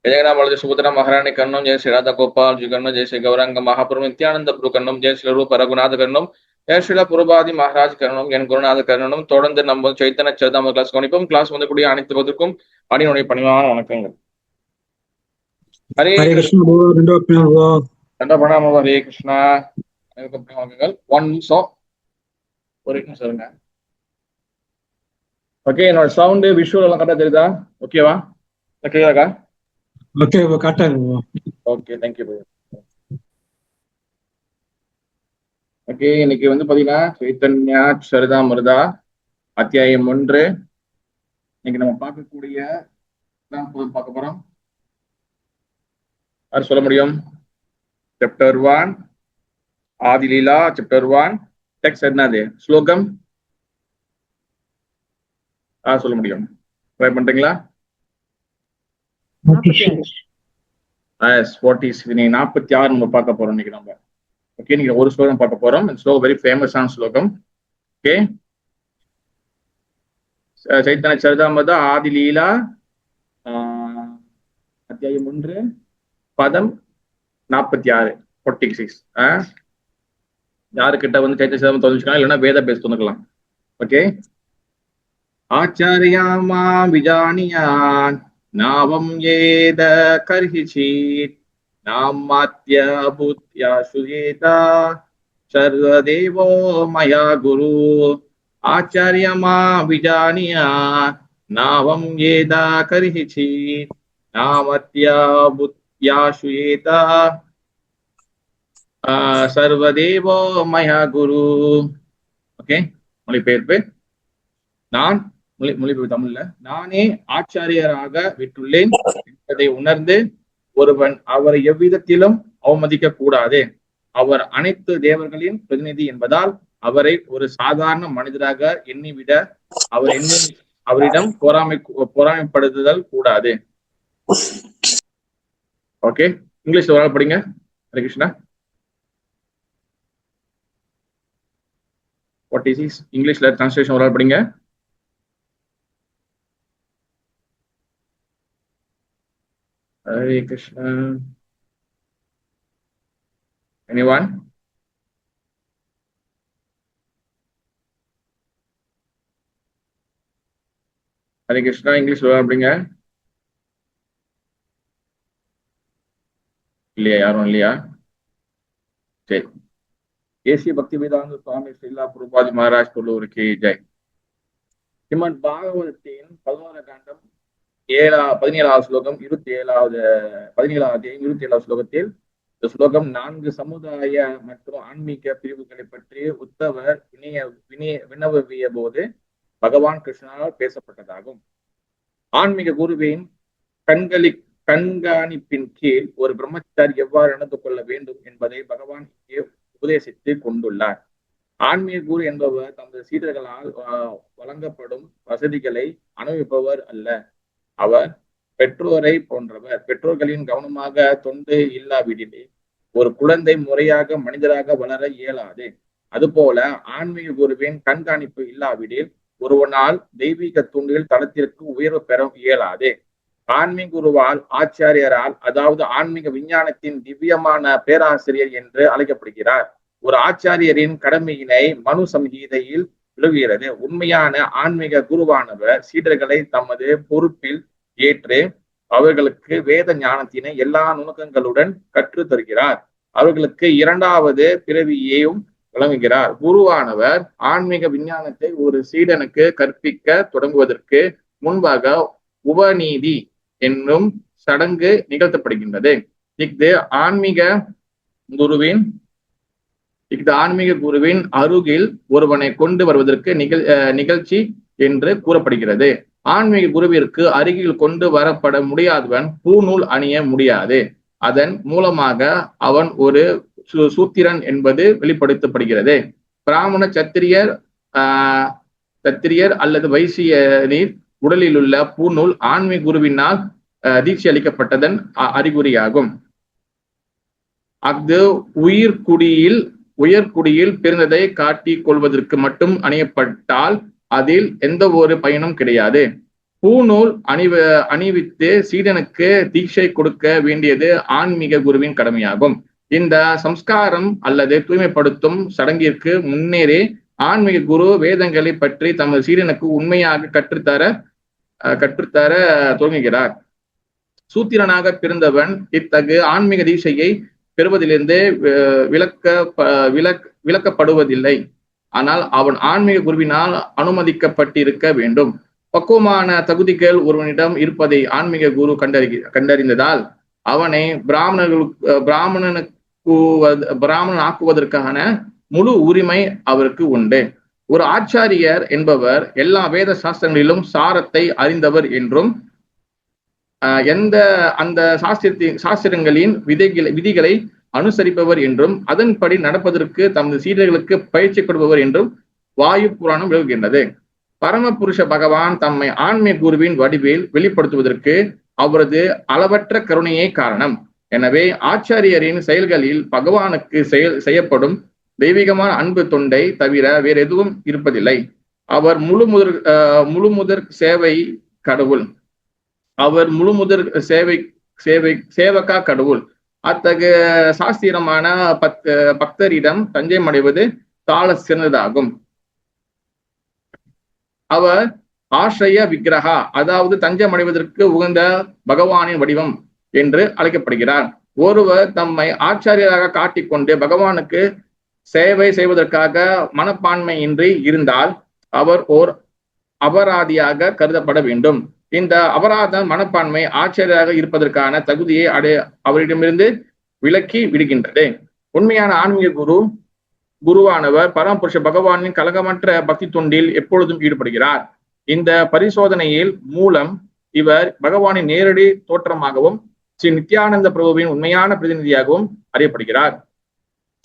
जय सुभद्रा महाराणी कर्णम जय श्री राधा गोपाल जी कर्णम जय श्री गौरांग महाप्रभु नित्यानंद प्रभु कर्णम जय श्री रूप रघुनाथ कर्णम जय श्री पुरபாதி மகாராஜ் கர்ணம் என் குருநாத கர்ணனும் தொடர்ந்து நம்ம சைத்தன்ய சரிதாம கிளாஸ் கவனிப்போம். கிளாஸ் கூடிய அனைத்து பதற்கும் அடியுடைய பணிவான வணக்கங்கள். ஹரே கிருஷ்ணா பிரணாம ஹரே கிருஷ்ணா வணக்கங்கள். ஒரு நிமிஷம் சொல்லுங்க. ஓகே, என்னோட சவுண்டு விஷுவல் எல்லாம் கரெக்டா தெரியுதா? ஓகேவா? கிளியராக்கா? ஓகே கரெக்டா இருக்கு. Okay, thank you. ஓகே, இன்னைக்கு பாத்தீங்கன்னா சைத்தன்யா சரிதாமிருதா அத்தியாயம் 1. இன்னைக்கு நம்ம பார்க்கக்கூடிய பார்க்க போறோம். யார் சொல்ல முடியும்? சாப்டர் 1 ஆதிலீலா சாப்டர் 1 டெக்ஸ்ட் என்னது? ஸ்லோகம் சொல்ல முடியும்? ட்ரை பண்றீங்களா? 46 நம்ம பார்க்க போறோம் இன்னைக்கு நம்ம. ஓகே, நீங்க ஒரு ஸ்லோகம் பார்க்க போறோம். ஸ்லோகம் வெரி ஃபேமஸான ஸ்லோகம். ஓகே, சைத்தன்ய சரிதாமிருதா ஆதிலீலா அத்தியாயம் 1 பதம் 46 46. யாருக்கிட்ட சைத்தன்ய சரிதாமிருதா தெரிஞ்சுக்கலாம், இல்லைன்னா வேத பேஸ் தொண்டுக்கலாம். ஓகே, ஆச்சாரியாமா விஜானியான் நாவம் ஏத கர்ஹிசீத் நாமாத்ய புத்யா சுயேதா சர்வதேவோ மயா குரு ஆச்சாரியமா விஜானியா நாவம் ஏத கர்ஹிசீத் நாமத்ய புத்யா சுயேதா சர்வதேவோ மயா குரு. ஓகே, மொழிபெயர்ப்பு. நான் மொழிபெயர்ப்பு தமிழ்ல, நானே ஆச்சாரியராக விட்டுள்ளேன் என்பதை உணர்ந்து ஒருவன் அவரை எவ்விதத்திலும் அவமதிக்க கூடாது. அவர் அனைத்து தேவர்களின் பிரதிநிதி என்பதால் அவரை ஒரு சாதாரண மனிதராக எண்ணிவிட அவரிடம் பொறாமைப்படுத்துதல் கூடாது. ஓகே, இங்கிலீஷ்ல ஒரு படிங்க. ஹரே கிருஷ்ணா. வாட் இஸ் இங்கிலீஷ்ல டிரான்ஸ்லேஷன் ஒரு படிங்க. Hare Krishna. Anyone? Hare Krishna, English அப்படிங்க. இல்லையா? யாரும் இல்லையா? சரி. ஏசிய பக்தி வேதாந்த சுவாமி ஸ்ரீலா பிரபாதி மகாராஜ் பொருளுக்கு ஜெய். ஸ்ரீமத் பாகவதத்தின் 11 காண்டம் 17வது ஸ்லோகம் 17வது ஸ்லோகத்தில் இந்த ஸ்லோகம் 4 சமுதாய மற்றும் ஆன்மீக பிரிவுகளை பற்றி உத்தவர் வினவிய போது பகவான் கிருஷ்ணனால் பேசப்பட்டதாகும். ஆன்மீக குருவின் கண்காணிப்பின் கீழ் ஒரு பிரம்மச்சாரி எவ்வாறு நடந்து கொள்ள வேண்டும் என்பதை பகவான் இங்கே உபதேசித்து கொண்டுள்ளார். ஆன்மீக குரு என்பவர் தமது சீடர்களால் வழங்கப்படும் வசதிகளை அனுபவிப்பவர் அல்ல. அவர் பெற்றோரை போன்றவர். பெற்றோர்களின் கவனமாக தொண்டு இல்லாவிடிலே ஒரு குழந்தை முறையாக மனிதராக வளர இயலாது. அதுபோல ஆன்மீக குருவின் கண்காணிப்பு இல்லாவிடில் ஒருவனால் தெய்வீக தூண்டில் தளத்திற்கு உயர்வு பெற இயலாது. ஆன்மீக குருவால் ஆச்சாரியரால், அதாவது ஆன்மீக விஞ்ஞானத்தின் திவ்யமான பேராசிரியர் என்று அழைக்கப்படுகிறார். ஒரு ஆச்சாரியரின் கடமையினை மனு சம்ஹீதையில் விழுகிறது. உண்மையான ஆன்மீக குருவானவர் சீடர்களை தமது பொறுப்பில் ஏற்று அவர்களுக்கு வேத ஞானத்தினை எல்லா நுணுக்கங்களுடன் கற்று தருகிறார். அவர்களுக்கு 2வது பிறவியையும் வழங்குகிறார். குருவானவர் ஆன்மீக விஞ்ஞானத்தை ஒரு சீடனுக்கு கற்பிக்க தொடங்குவதற்கு முன்பாக உபநீதி என்னும் சடங்கு நிகழ்த்தப்படுகின்றது. இஃது ஆன்மீக குருவின் அருகில் ஒருவனை கொண்டு வருவதற்கு நிகழ்ச்சி என்று கூறப்படுகிறது. ஆன்மீக குருவிற்கு அருகில் கொண்டு வரப்பட முடியாதவன் பூநூல் அணிய முடியாது. அதன் மூலமாக அவன் ஒரு சூத்திரன் என்பது வெளிப்படுத்தப்படுகிறது. பிராமண சத்திரியர் அல்லது வைசியரின் உடலில் உள்ள பூநூல் ஆன்மீக குருவினால் தீட்சை அளிக்கப்பட்டதன் அறிகுறியாகும். அது உயர்குடியில் பிறந்ததை காட்டிக் கொள்வதற்கு மட்டும் அணியப்பட்டால் அதில் எந்த ஒரு பயனும் கிடையாது. பூநூல் அணிவித்து சீடனுக்கு தீட்சை கொடுக்க வேண்டியது ஆன்மீக குருவின் கடமையாகும். இந்த சம்ஸ்காரம் அல்லது தூய்மைப்படுத்தும் சடங்கிற்கு முன்னேறே ஆன்மீக குரு வேதங்களை பற்றி தமது சீடனுக்கு உண்மையாக கற்றுத்தர துவங்குகிறார். சூத்திரனாக பிறந்தவன் இத்தகு ஆன்மீக தீட்சையை பெறுவதிலிருந்து விலக்கப்படுவதில்லை. ஆனால் அவன் ஆன்மீக குருவினால் அனுமதிக்கப்பட்டிருக்க வேண்டும். பக்குவமான தகுதிகள் ஒருவனிடம் இருப்பதை ஆன்மீக குரு கண்டறிந்ததால் அவனை பிராமணன் ஆக்குவதற்கான முழு உரிமை அவருக்கு உண்டு. ஒரு ஆச்சாரியர் என்பவர் எல்லா வேத சாஸ்திரங்களிலும் சாரத்தை அறிந்தவர் என்றும் அந்த சாஸ்திரங்களின் விதிகளை அனுசரிப்பவர் என்றும் அதன்படி நடப்பதற்கு தமது சீடர்களுக்கு பயிற்சி கொடுப்பவர் என்றும் வாயு புராணம் விளக்குகின்றது. பரமபுருஷ பகவான் தம்மை ஆன்மீக குருவின் வடிவில் வெளிப்படுத்துவதற்கு அவரது அளவற்ற கருணையே காரணம். எனவே ஆச்சாரியரின் செயல்களில் பகவானுக்கு செய்யப்படும் தெய்வீகமான அன்பு தொண்டை தவிர வேறு எதுவும் இருப்பதில்லை. அவர் முழுமுதற் சேவை கடவுள். அவர் முழுமுதற் சேவகா கடவுள். அத்தகைய சாஸ்திரமான பக்தரிடம் தஞ்சம் அடைவது சால சிறந்ததாகும். அவர் ஆශ්‍රய விக்கிரகா, அதாவது தஞ்சம் அடைவதற்கு உகந்த பகவானின் வடிவம் என்று அழைக்கப்படுகிறார். ஒருவர் தம்மை ஆச்சாரியராக காட்டிக்கொண்டு பகவானுக்கு சேவை செய்வதற்காக மனப்பான்மையின்றி இருந்தால் அவர் ஓர் அபராதியாக கருதப்பட வேண்டும். இந்த அபராத மனப்பான்மை ஆச்சாரியராக இருப்பதற்கான தகுதியை அவரிடமிருந்து விலக்கி விடுகின்றது. உண்மையான ஆன்மீக குருவானவர் பரமபுருஷ பகவானின் கலகமற்ற பக்தி தொண்டில் எப்பொழுதும் ஈடுபடுகிறார். இந்த பரிசோதனையில் மூலம் இவர் பகவானின் நேரடி தோற்றமாகவும் ஸ்ரீ நித்யானந்த பிரபுவின் உண்மையான பிரதிநிதியாகவும் அறியப்படுகிறார்.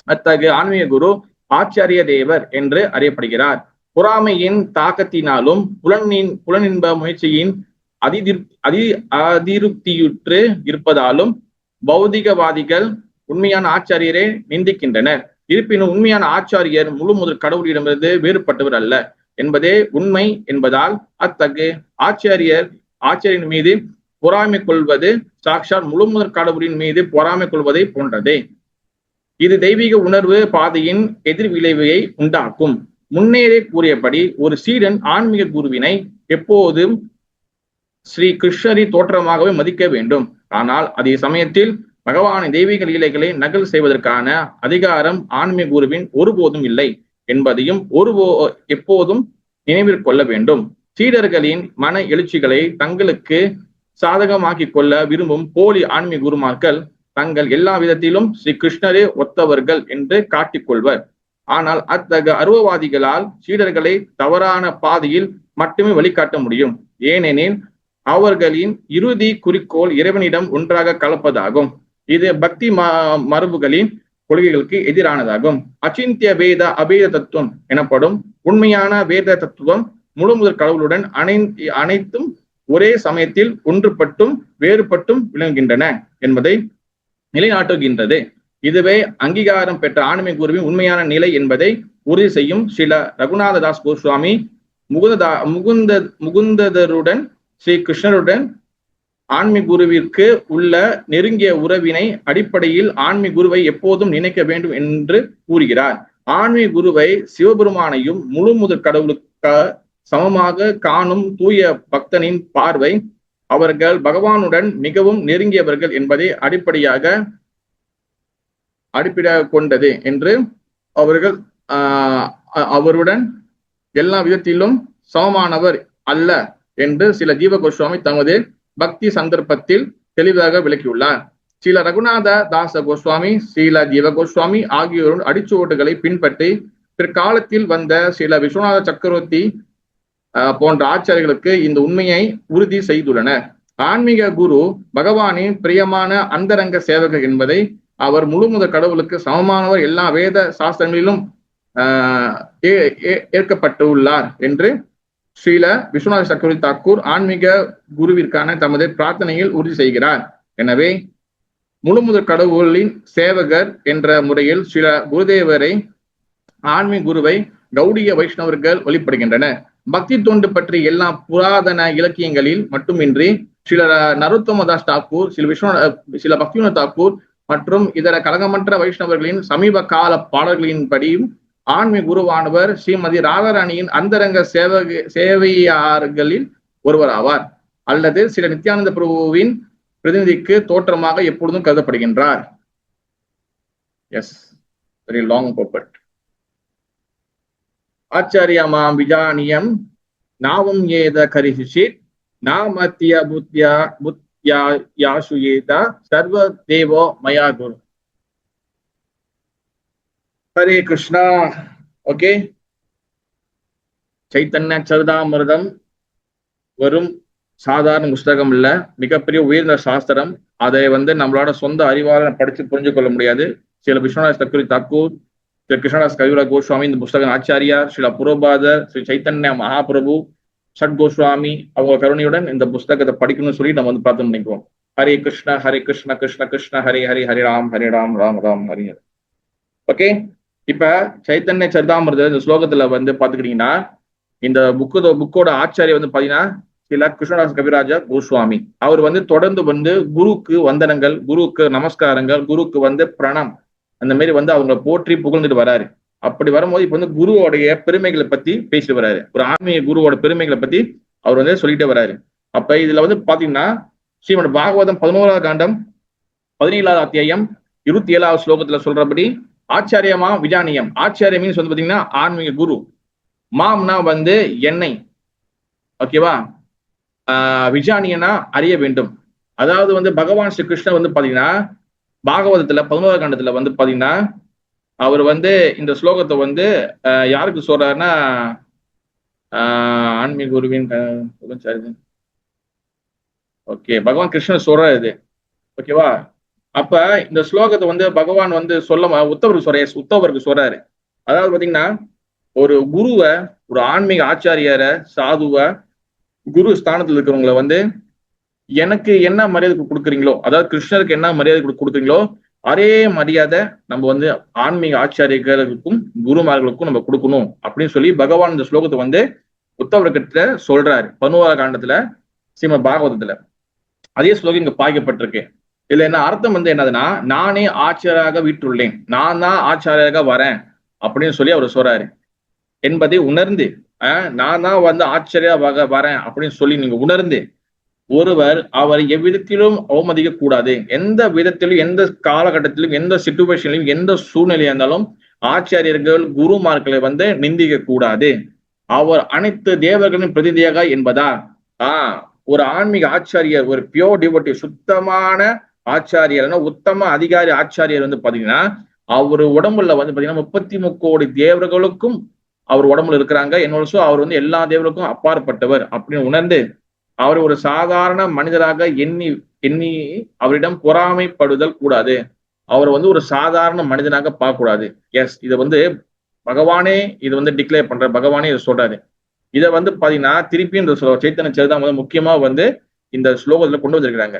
அத்தகைய ஆன்மீக குரு ஆச்சாரிய தேவர் என்று அறியப்படுகிறார். பொறாமையின் தாக்கத்தினாலும் புலனின்ப முயற்சியின் அதிருப்தியுற்று இருப்பதாலும் பௌதிகவாதிகள் உண்மையான ஆச்சாரியரை நிந்திக்கின்றனர். இருப்பினும் உண்மையான ஆச்சாரியர் முழு முதல் கடவுளிடமிருந்து வேறுபட்டவர் அல்ல என்பதே உண்மை என்பதால் அத்தகைய ஆச்சாரியன் மீது பொறாமை கொள்வது சாக்ஷாத் முழு முதல் கடவுளின் மீது பொறாமை கொள்வதை போன்றதே. இது தெய்வீக உணர்வு பாதையின் எதிர் விளைவை உண்டாக்கும். முன்னேறே கூறியபடி ஒரு சீடன் ஆன்மீக குருவினை எப்போதும் ஸ்ரீ கிருஷ்ணரி தோற்றமாகவே மதிக்க வேண்டும். ஆனால் அதே சமயத்தில் பகவானின் தெய்வீக லீலைகளை நகல் செய்வதற்கான அதிகாரம் ஆன்மீக குருவின் ஒருபோதும் இல்லை என்பதையும் எப்போதும் நினைவில் கொள்ள வேண்டும். சீடர்களின் மன எழுச்சிகளை தங்களுக்கு சாதகமாக்கிக் கொள்ள விரும்பும் போலி ஆன்மீக குருமார்கள் தங்கள் எல்லா விதத்திலும் ஸ்ரீ கிருஷ்ணரே ஒத்தவர்கள் என்று காட்டிக்கொள்வர். ஆனால் அத்தகைய அருவவாதிகளால் சீடர்களை தவறான பாதையில் மட்டுமே வழிகாட்ட முடியும். ஏனெனில் அவர்களின் இறுதி குறிக்கோள் இறைவனிடம் ஒன்றாக கலப்பதாகும். இது பக்தி மரபுகளின் கொள்கைகளுக்கு எதிரானதாகும். அச்சிந்திய வேத அபேத தத்துவம் எனப்படும் உண்மையான வேத தத்துவம் முழு முதல் கடவுளுடன் அனைத்தும் ஒரே சமயத்தில் ஒன்றுபட்டும் வேறுபட்டும் விளங்குகின்றன என்பதை நிலைநாட்டுகின்றது. இதுவே அங்கீகாரம் பெற்ற ஆன்மீக குருவின் உண்மையான நிலை என்பதை உறுதி செய்யும். ஸ்ரீல ரகுநாததாஸ் கோஸ்வாமி முகுந்தருடன் ஸ்ரீ கிருஷ்ணருடன் ஆன்மீக குருவிற்கு உள்ள நெருங்கிய உறவினை அடிப்படையில் ஆன்மீக குருவை எப்போதும் நினைக்க வேண்டும் என்று கூறுகிறார். ஆன்மீக குருவை சிவபெருமானையும் முழு முதற் கடவுளுக்கு சமமாக காணும் தூய பக்தனின் பார்வை அவர்கள் பகவானுடன் மிகவும் நெருங்கியவர்கள் என்பதை அடிப்படையாக கொண்டது என்று அவருடன் எல்லா விதத்திலும் சமமானவர் அல்ல என்று சில ஜீவ கோஸ்வாமி தமது பக்தி சந்தர்ப்பத்தில் தெளிவாக விளக்கியுள்ளார். சில ரகுநாத தாச கோஸ்வாமி, ஸ்ரீல ஜீவ கோஸ்வாமி ஆகியோரின் அடிச்சுவடுகளை பின்பற்றி பிற்காலத்தில் வந்த சில விஸ்வநாத சக்கரவர்த்தி போன்ற ஆச்சாரியர்களுக்கு இந்த உண்மையை உறுதி செய்துள்ளனர். ஆன்மீக குரு பகவானின் பிரியமான அந்தரங்க சேவகர் என்பதை அவர் முழு முதல் கடவுளுக்கு சமமானவர் எல்லா வேத சாஸ்திரங்களிலும் ஏற்கப்பட்டுள்ளார் என்று ஸ்ரீல விஸ்வநாத சக்கரவர்த்தி தாக்கூர் ஆன்மீக குருவிற்கான தமது பிரார்த்தனையில் உறுதி செய்கிறார். எனவே முழு முதல் கடவுளின் சேவகர் என்ற முறையில் ஸ்ரீல குருதேவரை ஆன்மீக குருவை கௌடிய வைஷ்ணவர்கள் வழிபடுகின்றனர். பக்தி தொண்டு பற்றி எல்லா புராதன இலக்கியங்களில் மட்டுமின்றி சில நரோத்தமதாஸ் தாக்கூர், சில பக்திவினோத் தாக்கூர் மற்றும் இதர கலகமற்ற வைஷ்ணவர்களின் சமீப கால பாடல்களின்படியும் ஆன்மீக குருவானவர் ஸ்ரீமதி ராதாராணியின் அந்தரங்க சேவையாளர்களில் ஒருவர் ஆவார், அல்லது சில நித்யானந்த பிரபுவின் பிரதிநிதிக்கு தோற்றமாக எப்பொழுதும் கருதப்படுகின்றார். Yes, very long purport. ஆச்சாரியா மாம் விஜானியம் நாவம் ஏத கரிஷித் நாமத்திய புத்யா யாசுயேதா சர்வ தேவோ மயா குரு. ஹரே கிருஷ்ணா. ஓகே, சைத்தன்ய சரிதாமிர்தம் வெறும் சாதாரண புஸ்தகம் இல்ல, மிகப்பெரிய உயர்ந்த சாஸ்திரம். அதை நம்மளோட சொந்த அறிவால படிச்சு புரிஞ்சு கொள்ள முடியாது. சில விஸ்வநாத் சக்கரி தாக்கூர், ஸ்ரீ கிருஷ்ணதாஸ் கவிராஜ் கோஸ்வாமி இந்த புஸ்தகம் ஆச்சாரியார், ஸ்ரீல புரோபாதர், ஸ்ரீ சைத்தன்ய மகாபிரபு, சட் கோஸ்வாமி அவங்க கருணையுடன் இந்த புஸ்தகத்தை படிக்கணும்னு சொல்லி நம்ம பிரார்த்தனை பண்ணிக்குவோம். ஹரே கிருஷ்ணா ஹரே கிருஷ்ண கிருஷ்ண கிருஷ்ண ஹரே ஹரி ஹரே ராம் ராம் ராம் ஹரி ஹரி. ஓகே, இப்ப சைத்தன்ய சரிதாமிர்த இந்த ஸ்லோகத்துல பாத்துக்கிட்டீங்கன்னா இந்த புக்கோட ஆச்சாரிய பாத்தீங்கன்னா சில கிருஷ்ணதாஸ் கவிராஜ கோஸ்வாமி. அவர் தொடர்ந்து குருக்கு வந்தனங்கள், குருக்கு நமஸ்காரங்கள், குருக்கு பிரணம் அந்த மாதிரி அவங்க போற்றி புகழ்ந்துட்டு வராரு. அப்படி வரும்போது இப்ப குருவோடைய பெருமைகளை பத்தி பேசிட்டு வராரு. ஒரு ஆன்மீக குருவோட பெருமைகளை பத்தி அவர் சொல்லிட்டே வராரு. அப்ப இதுல பாத்தீங்கன்னா ஸ்ரீமத் பாகவதம் 11ஆவது காண்டம் 17ஆவது அத்தியாயம் 27ஆவது ஸ்லோகத்துல சொல்றபடி ஆச்சாரியமா விஜானியம். ஆச்சாரிய மீன்ஸ் பாத்தீங்கன்னா ஆன்மீக குரு. மாம்னா எண்ணெய், ஓகேவா. விஜானியனா அறிய வேண்டும். அதாவது பகவான் ஸ்ரீ கிருஷ்ணர் பாத்தீங்கன்னா பாகவதத்துல 11ஆவது காண்டத்துல பாத்தீங்கன்னா அவர் இந்த ஸ்லோகத்தை யாருக்கு சொல்றாருன்னா ஆன்மீக குருவின் ஓகே பகவான் கிருஷ்ணர் சொல்றாரு இது, ஓகேவா. அப்ப இந்த ஸ்லோகத்தை பகவான் உத்தவருக்கு சொல்றாரு. அதாவது பாத்தீங்கன்னா ஒரு குருவை, ஒரு ஆன்மீக ஆச்சாரியர, சாதுவ குரு ஸ்தானத்துல இருக்கிறவங்களை எனக்கு என்ன மரியாதை கொடுக்குறீங்களோ, அதாவது கிருஷ்ணருக்கு என்ன மரியாதை கொடுக்குறீங்களோ அதே மரியாதை நம்ம ஆன்மீக ஆச்சாரியர்களுக்கும் குருமார்களுக்கும் நம்ம கொடுக்கணும் அப்படின்னு சொல்லி பகவான் இந்த ஸ்லோகத்தை உத்தவர்கிட்ட சொல்றாரு 11ஆவது காண்டத்துல ஸ்ரீமத் பாகவதத்துல. அதே ஸ்லோகம் இங்க பாய்க்கப்பட்டிருக்கு. இதுல என்ன அர்த்தம் என்னதுன்னா, நானே ஆச்சாரியாக வீட்டுள்ளேன், நான் தான் ஆச்சாரியாக வரேன் அப்படின்னு சொல்லி அவர் சொல்றாரு என்பதை உணர்ந்து, நான் தான் ஆச்சரியா வரேன் அப்படின்னு சொல்லி நீங்க உணர்ந்து ஒருவர் அவர் எவ்விதத்திலும் அவமதிக்க கூடாது. எந்த விதத்திலும், எந்த காலகட்டத்திலும், எந்த சிச்சுவேஷன்லையும், எந்த சூழ்நிலையா இருந்தாலும் ஆச்சாரியர்கள் குருமார்களை நிந்திக்க கூடாது. அவர் அனைத்து தேவர்களின் பிரதிநிதியாக என்பதா ஒரு ஆன்மீக ஆச்சாரியர், ஒரு பியோர் டிவோட்டி, சுத்தமான ஆச்சாரியர், உத்தம அதிகாரி ஆச்சாரியர் பாத்தீங்கன்னா அவர் உடம்புல பாத்தீங்கன்னா 33 கோடி தேவர்களுக்கும் அவர் உடம்புல இருக்கிறாங்க. என்னோட அவர் எல்லா தேவர்களுக்கும் அப்பாற்பட்டவர் அப்படின்னு உணர்ந்து அவர் ஒரு சாதாரண மனிதராக எண்ணி அவரிடம் பொறாமைப்படுதல் கூடாது. அவர் ஒரு சாதாரண மனிதனாக பார்க்க கூடாது. எஸ், இதை பகவானே இது டிக்ளேர் பண்ற, பகவானே இதை சொல்றாரு. இதை பாத்தீங்கன்னா திருப்பி இந்த சைத்தன்ய சரிதாமிர்தம் முக்கியமா இந்த ஸ்லோகத்துல கொண்டு வந்திருக்கிறாங்க.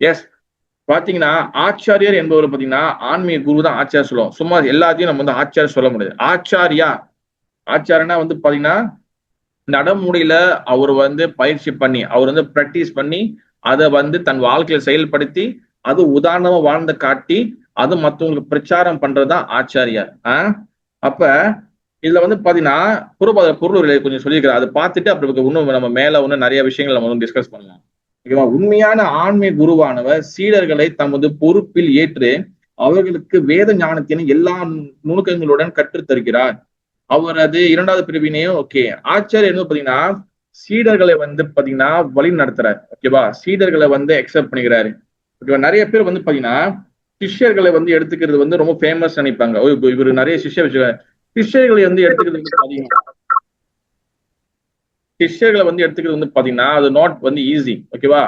எஸ், பாத்தீங்கன்னா ஆச்சாரியர் என்பவர் பாத்தீங்கன்னா ஆன்மீக குரு தான் ஆச்சாரிய சொல்லுவோம். சும்மா எல்லாத்தையும் நம்ம ஆச்சாரிய சொல்ல முடியாது. ஆச்சாரியனா பாத்தீங்கன்னா நடைமுறையில அவர் பயிற்சி பண்ணி, அவர் பிராக்டிஸ் பண்ணி அதை தன் வாழ்க்கையில செயல்படுத்தி அது உதாரணமா வாழ்ந்து காட்டி அது மற்றவங்களுக்கு பிரச்சாரம் பண்றதுதான் ஆச்சாரியார். அப்ப இதுல பாத்தீங்கன்னா பொருள் கொஞ்சம் சொல்லியிருக்கிறார். அதை பார்த்துட்டு அப்புறம் இன்னும் நம்ம மேல நிறைய விஷயங்கள் நம்ம டிஸ்கஸ் பண்ணலாம். ஓகேவா. உண்மையான ஆன்மீக குருவானவர் சீடர்களை தமது பொறுப்பில் ஏற்று அவர்களுக்கு வேத ஞானத்தின் எல்லா நுணுக்கங்களுடன் கற்றுத்தருகிறார். அவரது 2வது பிரிவினையும் ஓகே. ஆச்சாரியர் பாத்தீங்கன்னா சீடர்களை பாத்தீங்கன்னா வழி நடத்துறாரு. ஓகேவா. சீடர்களை அக்செப்ட் பண்ணிக்கிறாரு. ஓகேவா. நிறைய பேர் பாத்தீங்கன்னா சிஷ்யர்களை எடுத்துக்கிறது ரொம்ப ஃபேமஸ் நினைப்பாங்க. இவரு நிறைய சிஷ்யர்களை எடுத்துக்கிறது பாத்தீங்கன்னா அது நாட் ஈஸி. ஓகேவா.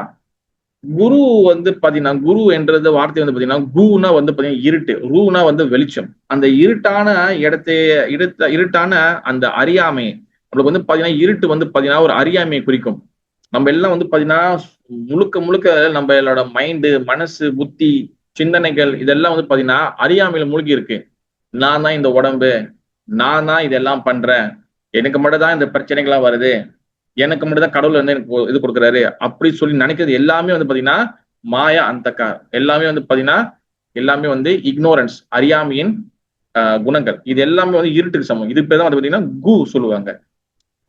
குரு பாத்தீங்கன்னா குரு என்றது வார்த்தை பாத்தீங்கன்னா குனா பாத்தீங்கன்னா இருட்டு, ரூனா வெளிச்சம். அந்த இருட்டான இருட்டான அந்த அறியாமை நம்மளுக்கு பாத்தீங்கன்னா இருட்டு பாத்தீங்கன்னா ஒரு அறியாமையை குறிக்கும். நம்ம எல்லாம் பாத்தீங்கன்னா முழுக்க நம்மளோட மைண்டு, மனசு, புத்தி, சிந்தனைகள் இதெல்லாம் பாத்தீங்கன்னா அறியாமையில மூழ்கி இருக்கு. நான் தான் இந்த உடம்பு, நான் தான் இதெல்லாம் பண்றேன், எனக்கு மட்டும் தான் இந்த பிரச்சனைகள்லாம் வருது, எனக்கு மட்டும் தான் கடவுள் வந்து எனக்கு இது கொடுக்குறாரு அப்படி சொல்லி நினைக்கிறது எல்லாமே வந்து பாத்தீங்கன்னா மாயா அந்தக்கா. எல்லாமே வந்து பாத்தீங்கன்னா எல்லாமே வந்து இக்னோரன்ஸ், அறியாமையின் குணங்கள். இது எல்லாமே வந்து இருட்டுக்கு சமம். இது பேர் தான் வந்து பாத்தீங்கன்னா கு சொல்லுவாங்க.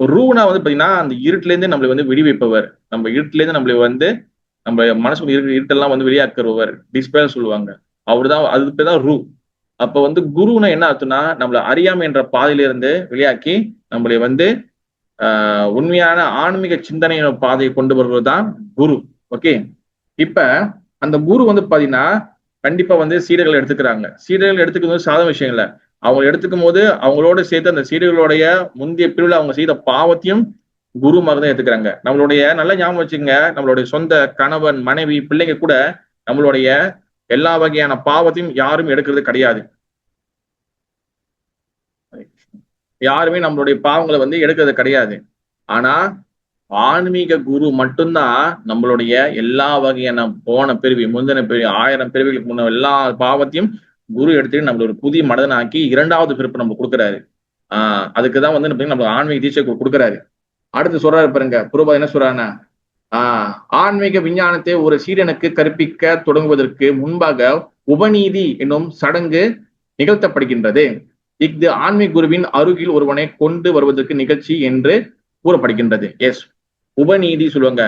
ரூனா வந்து பாத்தீங்கன்னா அந்த இருட்டுல இருந்து நம்மளை வந்து விடுவிப்பவர், நம்ம இருட்டுல இருந்து நம்மளை வந்து நம்ம மனசுக்குள்ள இருட்டெல்லாம் வந்து வெளியாக்குறவர், டிஸ்பேர் சொல்லுவாங்க. அவர்தான், அது பேர் தான் ரூ. அப்ப வந்து குருன்னா என்ன அர்த்தம்னா நம்மள அறியாமை என்ற பாதையில இருந்து வெளியாக்கி நம்மளை வந்து உண்மையான ஆன்மீக சிந்தனையோட பாதையை கொண்டு வருவதுதான் குரு. ஓகே, இப்ப அந்த குரு வந்து பாத்தீங்கன்னா கண்டிப்பா வந்து சீடர்கள் எடுத்துக்கிறாங்க. சீடர்கள் எடுத்துக்கிறது சாதாரண விஷயம் இல்ல. அவங்க எடுத்துக்கும் போது அவங்களோட சேர்த்து அந்த சீடர்களுடைய முந்தைய பிரிவுல அவங்க செய்த பாவத்தையும் குரு மாதிரி தான் எடுத்துக்கிறாங்க. நம்மளுடைய நல்ல ஞாபகம் வச்சுங்க, நம்மளுடைய சொந்த கணவன் மனைவி பிள்ளைங்க கூட நம்மளுடைய எல்லா வகையான பாவத்தையும் யாரும் எடுக்கிறது கிடையாது. யாருமே நம்மளுடைய பாவங்களை வந்து எடுக்கிறது கிடையாது. ஆனா ஆன்மீக குரு மட்டும்தான் நம்மளுடைய எல்லா வகையான போன பிறவி, முந்தின பிறவி, 1000 பிறவிகளுக்கு முன்ன எல்லா பாவத்தையும் குரு எடுத்துட்டு நம்மள ஒரு புதிய மனிதன் ஆக்கி 2வது பிறப்பு நம்ம கொடுக்குறாரு. அதுக்குதான் வந்து நம்ம ஆன்மீக தீட்சை கொடுக்குறாரு. அடுத்து சொல்றாரு பாருங்க, புரோபா என்ன சொல்றாருன்னா, ஆன்மீக விஞ்ஞானத்தை ஒரு சீடனுக்கு கற்பிக்க தொடங்குவதற்கு முன்பாக உபநீதி என்னும் சடங்கு நிகழ்த்தப்படுகின்றது. இஃது ஆன்மீக குருவின் அருகில் ஒருவனை கொண்டு வருவதற்கு நிகழ்ச்சி என்று கூறப்படுகின்றது. எஸ், உபநீதி சொல்லுவாங்க,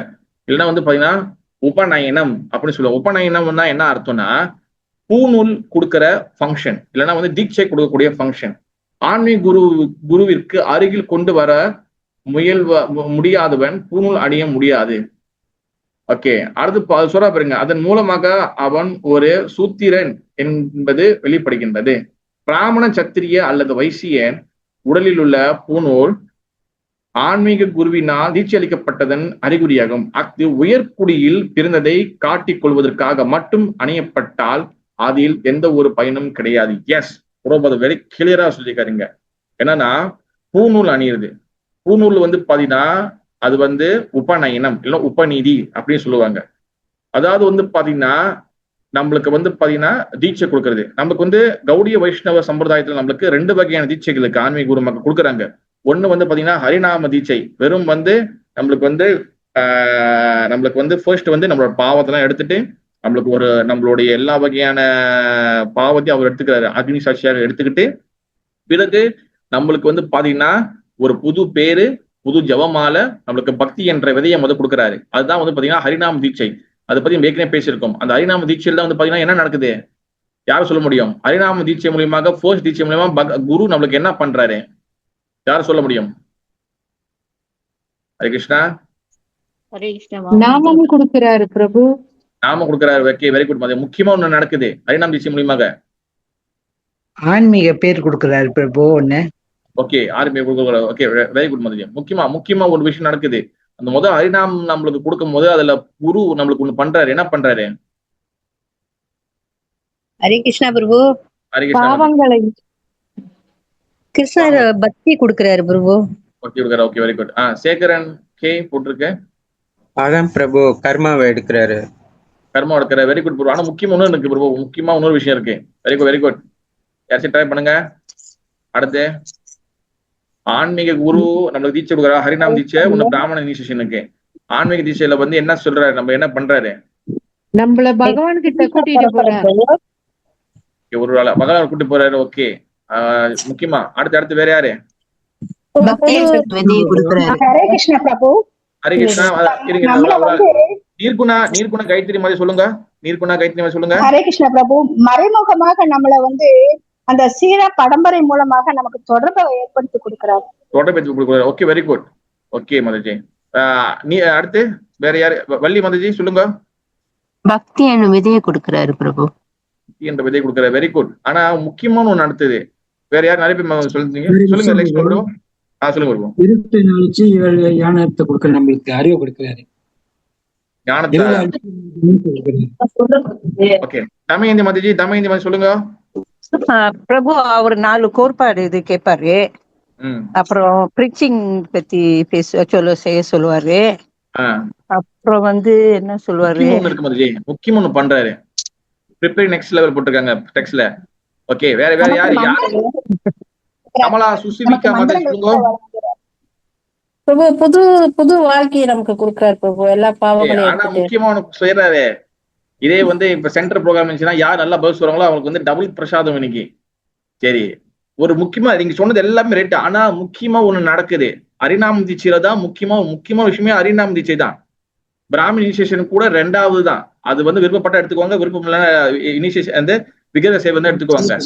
இல்லைன்னா வந்து பாத்தீங்கன்னா உபநயனம் அப்படின்னு சொல்லுவாங்க. உபநயனம்னா என்ன அர்த்தம்னா பூநூல் கொடுக்கிற ஃபங்க்ஷன், இல்லைன்னா வந்து தீட்சை கொடுக்கக்கூடிய ஃபங்க்ஷன். ஆன்மீக குருவிற்கு அருகில் கொண்டு வர முடியாதவன் பூநூல் அணிய முடியாது. ஓகே, அடுத்து சொல்ற பாருங்க, அதன் மூலமாக அவன் ஒரு சூத்திரன் என்பது வெளிப்படுகின்றது. பிராமண, சத்திரிய அல்லது வைசியன் உடலில் உள்ள பூநூல் ஆன்மீக குருவினால் தீட்சை அளிக்கப்பட்டதன் அறிகுறியாகும். அஃது உயர்குடியில் பிறந்ததை காட்டிக் கொள்வதற்காக மட்டும் அணியப்பட்டால் அதில் எந்த ஒரு பயனும் கிடையாது. எஸ், ரொம்ப வெரி கிளியரா சொல்லிக்காருங்க. என்னன்னா பூநூல் அணியிறது, பூநூல் வந்து பாத்தீங்கன்னா அது வந்து உபநயனம் இல்ல உபநீதி அப்படின்னு சொல்லுவாங்க. அதாவது வந்து பாத்தீங்கன்னா நம்மளுக்கு வந்து பாத்தீங்கன்னா தீட்சை கொடுக்கறது. நமக்கு வந்து கௌடிய வைஷ்ணவ சம்பிரதாயத்துல நம்மளுக்கு 2 வகையான தீட்சைகளுக்கு ஆன்மீக குரு மக்கள் கொடுக்குறாங்க. ஒண்ணு வந்து பாத்தீங்கன்னா ஹரிநாம தீட்சை. வெறும் வந்து நம்மளுக்கு வந்து ஃபர்ஸ்ட் வந்து நம்மளோட பாவத்தெல்லாம் எடுத்துட்டு நம்மளுடைய எல்லா வகையான பாவத்தையும் அவர் எடுத்துக்கிறாரு, அக்னி சாட்சியாக எடுத்துக்கிட்டு, பிறகு நம்மளுக்கு வந்து பாத்தீங்கன்னா ஒரு புது பேரு, புது ஜபமாலை, நம்மளுக்கு பக்தி என்ற விதையை கொடுக்குறாரு. அதுதான் வந்து பாத்தீங்கன்னா ஹரிநாம தீட்சை. அதை பத்தி ஏற்கனவே பேசியிருக்கோம். அந்த ஹரிநாம தீட்சையில வந்து பாத்தீங்கன்னா என்ன நடக்குது, யாரும் சொல்ல முடியும்? ஹரிநாம தீட்சை மூலியமாக, ஃபர்ஸ்ட் தீட்சை மூலியமா குரு நம்மளுக்கு என்ன பண்றாரு, யாரும் சொல்ல முடியும்? ஹரே கிருஷ்ணா. நாமம் கொடுக்கிறாரு பிரபு, நாமம் கொடுக்கிறாரு. Okay, very good. முக்கியமா ஒண்ணு நடக்குது ஹரிநாம தீட்சை மூலியமாக, ஆன்மீக பேர் கொடுக்கிறாரு பிரபு ஒண்ணு. ஓகே, ஓகே, வெரி குட் மதியம். முக்கியமா ஒரு விஷயம் நடக்குது. அந்த முதல் ஹரிநாம் நம்மளுக்கு கொடுக்கும் போது அதுல குரு நம்மளுக்கு ஒண்ணு பண்றாரு. என்ன பண்றாரு? ஹரே கிருஷ்ணா பிரபு. ஹரே கிருஷ்ணா. பாவங்களை கிருஷ்ணர் பக்தி கொடுக்கிறாரு பிரபு. பக்தி கொடுக்கிறாரு. Okay, very good. Sekaran K போட்டிருக்கு. அதான் பிரபு கர்மாவை எடுக்கிறாரு. கர்மா எடுக்கிறாரு. வெரி குட் பிரபு. ஆனா முக்கியமா ஒண்ணு இருக்கு பிரபு, முக்கியமா இன்னொரு விஷயம் இருக்கு. Very good, very good. யாராச்சும் ட்ரை பண்ணுங்க. அடுத்து ஆன்மீக குரு நம்மளுக்கு தீட்சை கொடுக்குறாரு, ஹரிநாம் தீட்சை. ஒண்ணு பிராமண இனிஷியேஷனுக்கு. ஆன்மீக தீட்சையில வந்து என்ன சொல்றாரு, நம்ம என்ன பண்றாரு, நம்மள பகவான் கிட்ட கூட்டிட்டு போறாரு. ஒரு வேளை பகவான் கூட்டிட்டு போறாரு. ஓகே, முக்கியமா அடுத்து வேற யாரு? ஹரே கிருஷ்ணா பிரபு. ஹரே கிருஷ்ணா. நீர்குணா கைத்திரி மாதிரி சொல்லுங்க. நீர்குணா கைத்திரி மாதிரி சொல்லுங்க. ஹரே கிருஷ்ணா பிரபு. மறைமுகமாக நம்மள வந்து அந்த சீர பரம்பரை மூலமாக நமக்கு தொடர்பை ஏற்படுத்தி கொடுக்கிறார். Okay, very good. ஓகே மதஜி. நீ அடுத்து வேற யாரு? வள்ளி மதஜி சொல்லுங்க. பக்தி என்னும் விதையை கொடுக்கிறாரு பிரபு. பக்தி என்ற விதையை கொடுக்கிறாரு. Very good. ஆனா முக்கியமான ஒண்ணு அடுத்தது வேற யாரு? நிறைய பேர் சொல்லுங்க. நெக்ஸ்ட் சொல்லுங்க பிரபு. இருட்டை நாளைச்சு ஞானத்தை கொடுக்கிறார், நம்மளுக்கு அறிவை கொடுக்கிறாரு. ஞானத்தை. ஓகே, தமயந்தி மதஜி, தமயந்தி மாதிரி சொல்லுங்க. பிரபு அவர் 4 கோட்பாடு இது கேட்பாரு. அப்புறம் பிரீச்சிங் பத்தி செய்ய சொல்லுவாரு. அப்புறம் வந்து என்ன சொல்லுவாரு, முக்கியம் ஒண்ணு பண்றாரு. ப்ரிப்பேர் நெக்ஸ்ட் லெவல் போட்டிருக்காங்க டெக்ஸ்ட்ல. ஓகே, வேற யாரு? கமலா சுசிலிகா மாதிரி சொல்லுங்க. பிரபு புது புது வாழ்க்கையை நமக்கு கொடுக்கிறார் பிரபு, எல்லா பாவங்களையும் ஆனா எடுத்துட்டு. முக்கியமா உனக்கு சொல்றாரு, இதே வந்து இப்ப சென்டர் ப்ரோக்ராம் இருந்துச்சுன்னா யார் நல்லா பதில் சொல்றாங்களோ அவங்களுக்கு வந்து டபுள் பிரசாதம் இன்னைக்கு. சரி, ஒரு முக்கியமா நீங்க சொன்னது எல்லாமே ரைட். ஆனா முக்கியமா ஒண்ணு நடக்குது. அரிநாம தீட்சையில தான் முக்கியமான விஷயமே அரிநாம தீட்சை தான். பிராமின் இனிஷியேஷன் கூட 2வது தான். அது வந்து விருப்பப்பட்ட எடுத்துக்குவாங்க, விருப்பம் இல்ல இனிஷியேஷன் வந்து விகித சேவை வந்து எடுத்துக்குவாங்க.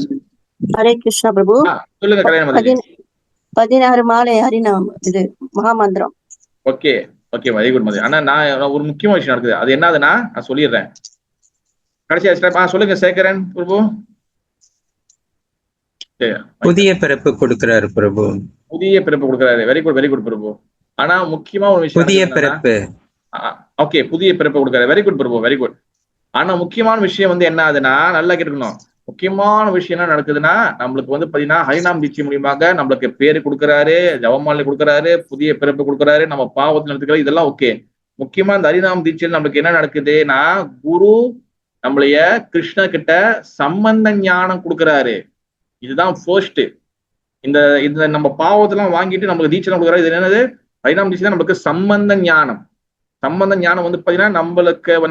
ஹரே கிருஷ்ணா பிரபு. சொல்லுங்க கல்யாணம். 16 மாலை ஹரிநாமம், இது மகாமந்திரம். ஓகே ஓகே, வெரி குட் மதி. ஆனா நான் ஒரு முக்கியமான விஷயம் நடக்குது. அது என்னதுன்னா நான் சொல்லிடுறேன். கடைசியா சொல்லுங்க சேகரன் பிரபு. புதிய பிறப்பு கொடுக்கிறாரு பிரபு. புதிய பிறப்பு கொடுக்கிறாரு. வெரி குட், வெரி குட் பிரபு. ஆனா முக்கியமா ஒரு விஷயம், புதிய பிறப்பு. ஓகே, புதிய பிறப்பு கொடுக்கிறாரு. வெரி குட் பிரபு, வெரி குட். ஆனா முக்கியமான விஷயம் வந்து என்ன ஆகுதுன்னா, நல்லா கேட்டுக்கணும். முக்கியமான விஷயம் என்ன நடக்குதுன்னா, நம்மளுக்கு வந்து பாத்தீங்கன்னா ஹரிநாம் தீட்சை மூலியமாக நம்மளுக்கு பேரு கொடுக்குறாரு, ஜபமாலை கொடுக்குறாரு, புதிய பிறப்பு கொடுக்குறாரு, நம்ம பாவத்தில் நடத்துக்கிறாரு, இதெல்லாம் ஓகே. முக்கியமா இந்த ஹரிநாம் தீட்சையில் நம்மளுக்கு என்ன நடக்குதுன்னா, குரு நம்மளைய கிருஷ்ண கிட்ட சம்பந்த ஞானம் கொடுக்குறாரு. இதுதான் ஃபர்ஸ்ட். இந்த நம்ம பாவத்தெல்லாம் வாங்கிட்டு நம்மளுக்கு தீட்சை கொடுக்குறாரு. இது என்னது? ஹரிநாம் தீட்சை தான் நம்மளுக்கு சம்பந்த ஞானம். சம்பந்த ஞானம் வந்து பாத்தீங்கன்னா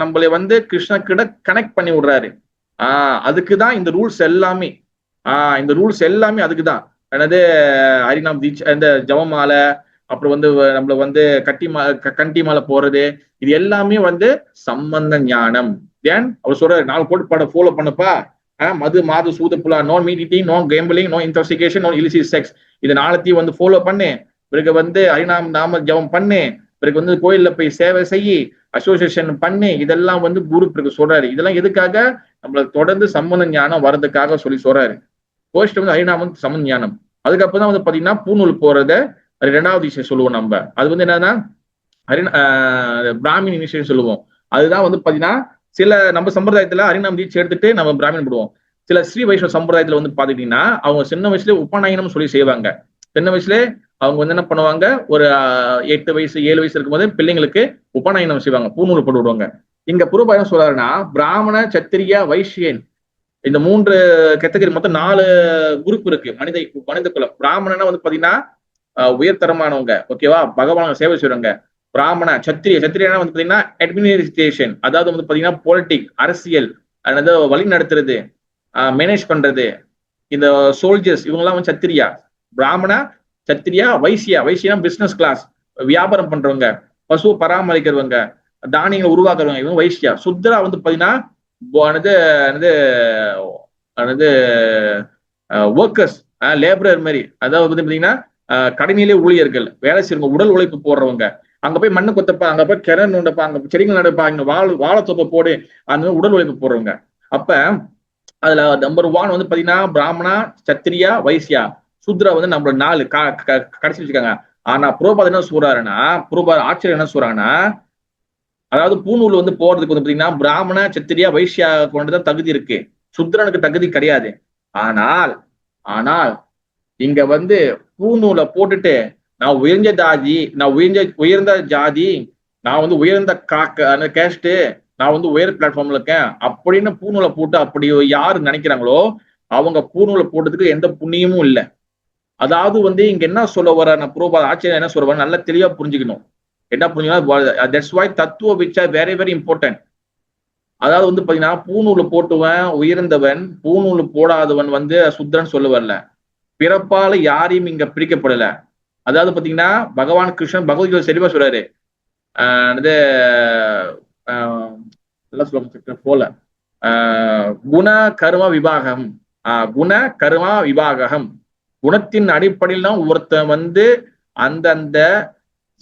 நம்மளை வந்து கிருஷ்ண கிட்ட கனெக்ட் பண்ணி விடுறாரு. அதுக்குதான் இந்த ரூல்ஸ் எல்லாமே. இந்த ரூல்ஸ் எல்லாமே அதுக்குதான். என்னது? ஹரிநாம் தீட்சை, இந்த ஜபமாலை, அப்புறம் வந்து நம்மள வந்து கண்டி மாலை போறது, இது எல்லாமே வந்து சம்பந்த ஞானம். ஏன் அவர் சொல்றாரு, 4 கோட்பாடை ஃபாலோ பண்ணப்பா. மது, மாது, சூது, புலா, no meat eating, no gambling, no intoxication, no illicit sex, இது 4த்தையும் வந்து ஃபாலோ பண்ணு. பிறகு வந்து நாம ஜபம் பண்ணு. பிறகு வந்து கோயில்ல போய் சேவை செய்யி, அசோசியேஷன் பண்ணு. இதெல்லாம் வந்து குரு பிறகு சொல்றாரு. இதெல்லாம் எதுக்காக? நம்மள தொடர்ந்து சம்பந்த ஞானம் வர்றதுக்காக சொல்றாரு. ஃபர்ஸ்ட் வந்து ஹரிநாமம் சம்பந்த ஞானம். அதுக்கப்புறம் தான் வந்து பாத்தீங்கன்னா பூநூல் போறத 2வது விஷயம் சொல்லுவோம் நம்ம. அது வந்து என்னன்னா பிராமின் இனிஷியேஷன் சொல்லுவோம். அதுதான் வந்து பாத்தீங்கன்னா சில நம்ம சம்பிரதாயத்துல ஹரிநாம் தீட்சை எடுத்துட்டு நம்ம பிராமின் போடுவோம். சில ஸ்ரீ வைஷ்ணவ சம்பிரதாயத்துல வந்து பாத்துக்கிட்டீங்கன்னா அவங்க சின்ன வயசுல உபநயனம் சொல்லி செய்வாங்க. சின்ன வயசுல அவங்க வந்து என்ன பண்ணுவாங்க, ஒரு 8 வயசு 7 வயசு இருக்கும்போது பிள்ளைங்களுக்கு உபநயனம் செய்வாங்க, பூநூல் போட்டு விடுவாங்க. இங்க புறபாயம் சொல்றாருன்னா, பிராமண, சத்திரிய, வைஷ்யன், இந்த 3 கேட்டகரி, மொத்தம் 4 குரூப் இருக்கு மனித குலம். பிராமணனா வந்து பாத்தீங்கன்னா உயர்தரமானவங்க, ஓகேவா, பகவான சேவை செய்வாங்க. பிராமண, சத்திரியனா வந்து பாத்தீங்கன்னா அட்மினிஸ்ட்ரேஷன், அதாவது வந்து பாத்தீங்கன்னா பொலிட்டிக், அரசியல், அதாவது வழி நடத்துறது, மேனேஜ் பண்றது, இந்த சோல்ஜர்ஸ், இவங்கெல்லாம் வந்து சத்திரியா. பிராமணா, சத்திரியா, வைசியா பிசினஸ் கிளாஸ், வியாபாரம் பண்றவங்க, பசுவை பராமரிக்கிறவங்க, தானியங்களை உருவாக்குறவங்க, இவங்க வைசியா. சுத்ரா வந்து பாத்தீங்கன்னா ஒர்க்கர்ஸ், லேபரர் மாதிரி, அதாவது வந்து பாத்தீங்கன்னா கடைநிலை ஊழியர்கள், வேலை செய்யறவங்க, உடல் உழைப்பு போடுறவங்க, அங்க போய் மண்ணு கொத்தப்பா, அங்க போய் கிணறு நோண்டப்பா, அங்க செடிகள் நடப்பா, இங்க வாழைத்தொப்பை போடு, அந்த உடல் உழைப்பு போடுறவங்க. அப்ப அதுல நம்பர் 1 வந்து பாத்தீங்கன்னா பிராமணா, சத்திரியா, வைசியா. சூத்ரா வந்து நம்ம 4 கடைசி வச்சுக்காங்க. ஆனா புரோபாத் என்ன சொல்றாருன்னா, ஆச்சரியம் என்ன சொல்றாங்கன்னா, அதாவது பூநூல் வந்து போறதுக்கு வந்து பாத்தீங்கன்னா பிராமண, சத்திரியா, வைசியா கொண்டுதான் தகுதி இருக்கு, சுத்ரனுக்கு தகுதி கிடையாது. ஆனால் இங்க வந்து பூநூலை போட்டுட்டு நான் உயர்ந்த ஜாதி, நான் வந்து உயர்ந்த கேஸ்ட், நான் வந்து உயர் பிளாட்ஃபார்ம்ல இருக்கேன் அப்படின்னு பூநூலை போட்டு அப்படி யாரு நினைக்கிறாங்களோ அவங்க பூநூலை போட்டதுக்கு எந்த புண்ணியமும் இல்லை. அதாவது வந்து இங்க என்ன சொல்ல வர, நான் புரோபாத் ஆச்சரியம் என்ன சொல்ல வர, நல்லா தெளிவா புரிஞ்சுக்கணும். என்ன புரிஞ்சுக்கணும்? தட்ஸ் வை தத்துவ which are very very important. அதாவது வந்து பாத்தீங்கன்னா பூநூல் போட்டுவன் உயர்ந்தவன், பூநூல் போடாதவன் வந்து சுத்ரன் சொல்ல வரல. பிறப்பால யாரையும் இங்க பிரிக்கப்படல. அதாவது பாத்தீங்கன்னா பகவான் கிருஷ்ணன் பகவத்கீதை தெளிவா சொல்றாரு. போல குண கர்ம விபாகம், குணத்தின் அடிப்படையில் தான் ஒருத்தன் வந்து அந்தந்த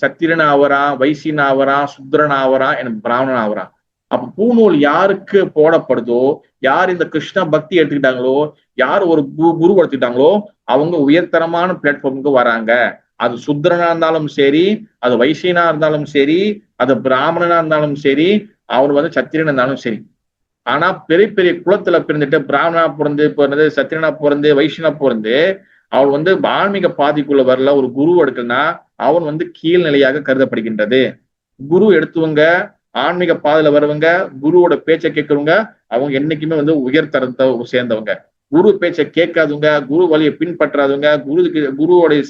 சத்திரன் ஆவரா, வைசியன் ஆவரா, சுத்ரன் ஆவரா, பிராமணன் ஆவரா. அப்ப பூநூல் யாருக்கு போடப்படுதோ, யார் இந்த கிருஷ்ண பக்தி எடுத்துக்கிட்டாங்களோ, யார் ஒரு குரு எடுத்துக்கிட்டாங்களோ அவங்க உயர்தரமான பிளாட்ஃபார்முக்கு வராங்க. அது சுத்ரனா இருந்தாலும் சரி, அது வைசியனா இருந்தாலும் சரி, அது பிராமணனா இருந்தாலும் சரி, அவர் வந்து சத்திரனா இருந்தாலும் சரி. ஆனா பெரிய பெரிய குலத்துல பிறந்துட்டு பிராமணா பிறந்து சத்திரனா பிறந்து வைசியனா பிறந்து அவர் வந்து ஆன்மீக பாதைக்குள்ள வரல, ஒரு குரு எடுக்கலன்னா அவன் வந்து கீழ்நிலையாக கருதப்படுகின்றது. குரு எடுத்தவங்க, ஆன்மீக பாதையில வருவங்க, குருவோட பேச்சை கேட்கறவங்க, அவங்க என்னைக்குமே வந்து உயர்தரத்தை சேர்ந்தவங்க. குரு பேச்சை கேட்காதவங்க, குரு வழியை பின்பற்றாதவங்க, குருவோடைய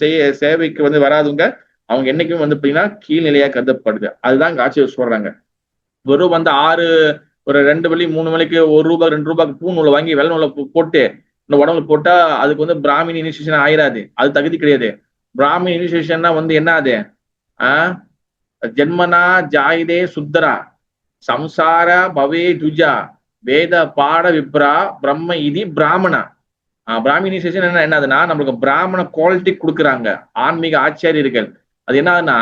சேவைக்கு வந்து வராதவங்க, அவங்க என்னைக்கும் வந்து பாத்தீங்கன்னா கீழ்நிலையா கருதப்படுது. அதுதான் இங்க ஆட்சியர் சொல்றாங்க. வெறும் வந்து ஒரு 2 வெள்ளி 3 வெள்ளிக்கு ₹1 2 பூ நூலை வாங்கி வெள்ளை நூலை போட்டு இந்த உடம்புல போட்டா அதுக்கு வந்து பிராமின் இனிஷியேஷன் ஆயிராது. அது தகுதி கிடையாது. பிராமின் இனிஷியேஷன்னா வந்து என்ன அது? ஜென்மனா ஜாயிதே சுத்தரா சம்சார பவே துஜா வேத பாட விப்ரா பிரம்ம இதி பிராமணா. பிராமினிசேஷன் என்னதுன்னா நம்மளுக்கு பிராமண குவாலிட்டி கொடுக்குறாங்க ஆன்மீக ஆச்சாரியர்கள். அது என்னதுன்னா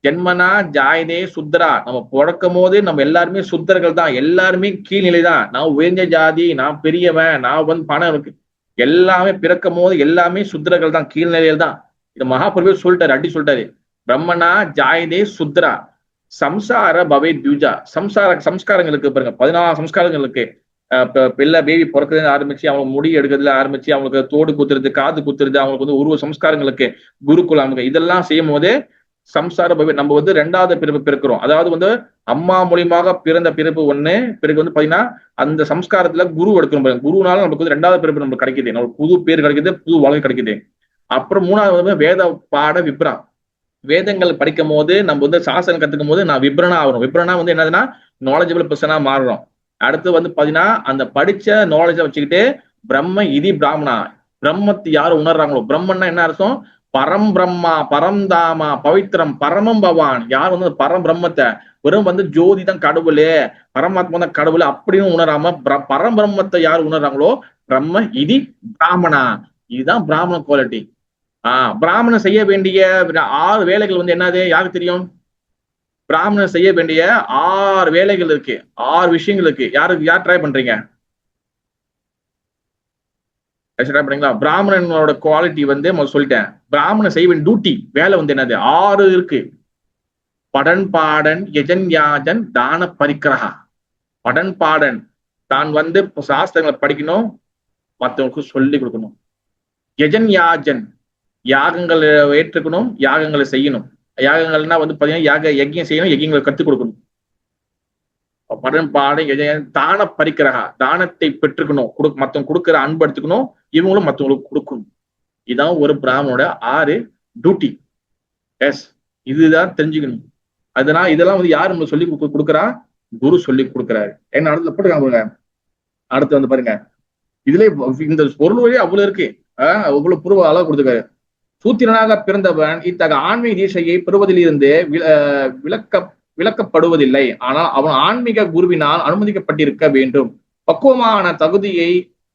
ஜென்மனா ஜாயிதே சுத்தரா. நம்ம பிறக்கும் போது நம்ம எல்லாருமே சுத்தர்கள் தான், எல்லாருமே கீழ்நிலை தான். நான் உயர்ந்த ஜாதி, நான் பெரியவன், நான் வந்து பணம் இருக்கு, எல்லாமே பிறக்கும் போது எல்லாமே சுத்தர்கள் தான், கீழ்நிலையில் தான். இது மகாபிரபு சொல்லிட்டாரு, அடி சொல்லிட்டாரு. பிரம்மனா ஜாயிதே சுத்ரா சம்சார பவே தியூஜா. சம்ஸ்காரங்களுக்கு பாருங்க 14 சம்ஸ்காரங்களுக்கு பிள்ளை பேபி பிறக்குறதுல ஆரம்பிச்சு அவங்களுக்கு முடி எடுக்கிறதுல ஆரம்பிச்சு அவங்களுக்கு தோடு குத்துறது, காது குத்துறது, அவங்களுக்கு வந்து உருவ சம்ஸ்காரங்களுக்கு குருகுலம் இதெல்லாம் செய்யும் போது சம்சார பவே நம்ம வந்து 2வது பிறப்பு பிறக்கிறோம். அதாவது வந்து அம்மா மூலியமாக பிறந்த பிறப்பு ஒண்ணு, பிறகு வந்து பாத்தீங்கன்னா அந்த சம்ஸ்காரத்துல குரு எடுக்கணும். குருனால நமக்கு வந்து 2வது பிறப்பு நமக்கு கிடைக்குது, நமக்கு புது பேர் கிடைக்குது, புது வாழ்க்கை கிடைக்குது. அப்புறம் 3வது வந்து வேத பாட விப்ரா. வேதங்கள் படிக்கும் போது நம்ம வந்து சாசனம் கத்துக்கும் போது நான் விப்ரனா ஆகணும். விப்ரனா வந்து என்னதுன்னா நாலேஜபிள் பர்சனா மாறுறோம். அடுத்து வந்து பாத்தீங்கன்னா அந்த படிச்ச நாலேஜை வச்சுக்கிட்டு பிரம்ம இதி பிராமணா. பிரம்மத்தை யாரு உணர்றாங்களோ, பிரம்மன்னா என்ன அர்த்தம்? பரம் பிரம்மா, பரம்தாமா, பவித்ரம், பரமம் பவான். யார் வந்து பரம் பிரம்மத்தை வெறும் வந்து ஜோதி தான் கடவுள், பரமாத்மா தான் கடவுள் அப்படின்னு உணராம பரம்பிரம்மத்தை யார் உணர்றாங்களோ பிரம்ம இதி பிராமணா. இதுதான் பிராமண குவாலிட்டி. பிராமணன் செய்ய வேண்டிய 6 வேலைகள் வந்து என்னது யாருக்கு தெரியும்? பிராமணன் செய்ய வேண்டிய 6 வேலைகள் இருக்கு, 6 விஷயங்கள் இருக்கு. யார் ட்ரை பண்றீங்க? ட்ரை பண்றீங்களா? பிராமணனோட குவாலிட்டி வந்து சொல்லிட்டேன். பிராமணன் செய்ய வேண்டிய டியூட்டி வேலை வந்து என்னது? 6 இருக்கு. படன் பாடன் யஜன் யாஜன் தான பரிக்கிரகா. படன் பாடன் தான் வந்து சாஸ்திரங்களை படிக்கணும், மற்றவங்களுக்கு சொல்லி கொடுக்கணும். யஜன் யாஜன் யாகங்களை ஏற்றுக்கணும், யாகங்களை செய்யணும். யாகங்கள்னா வந்து பாத்தீங்கன்னா யஜ்யம் செய்யணும், யஜ்யங்களை கற்றுக் கொடுக்கணும். படன் பாடம் தான பரிக்கிரகா, தானத்தை பெற்றுக்கணும், மற்றவங்க கொடுக்குற அன்பு எடுத்துக்கணும், இவங்களும் மற்றவங்களுக்கு கொடுக்கணும். இதான் ஒரு பிராமணோட 6 டியூட்டி. எஸ், இதுதான் தெரிஞ்சுக்கணும். அதனால இதெல்லாம் வந்து யாரு நம்ம சொல்லி கொடுக்குறா? குரு சொல்லி கொடுக்குறாரு. என்ன அடுத்து போட்டுக்காங்க. அடுத்து வந்து பாருங்க, இதுல இந்த பொருள் வழியே அவ்வளவு இருக்கு, அவ்வளவு பூர்வ அளவு கொடுத்துருக்காரு. சூத்திரனாக பிறந்தவன் இத்தகைய ஆன்மீக தீட்சையை பெறுவதிலிருந்து விலக்கப்படுவதில்லை. ஆனால் அவன் ஆன்மீக குருவினால் அனுமதிக்கப்பட்டிருக்க வேண்டும். பக்குவமான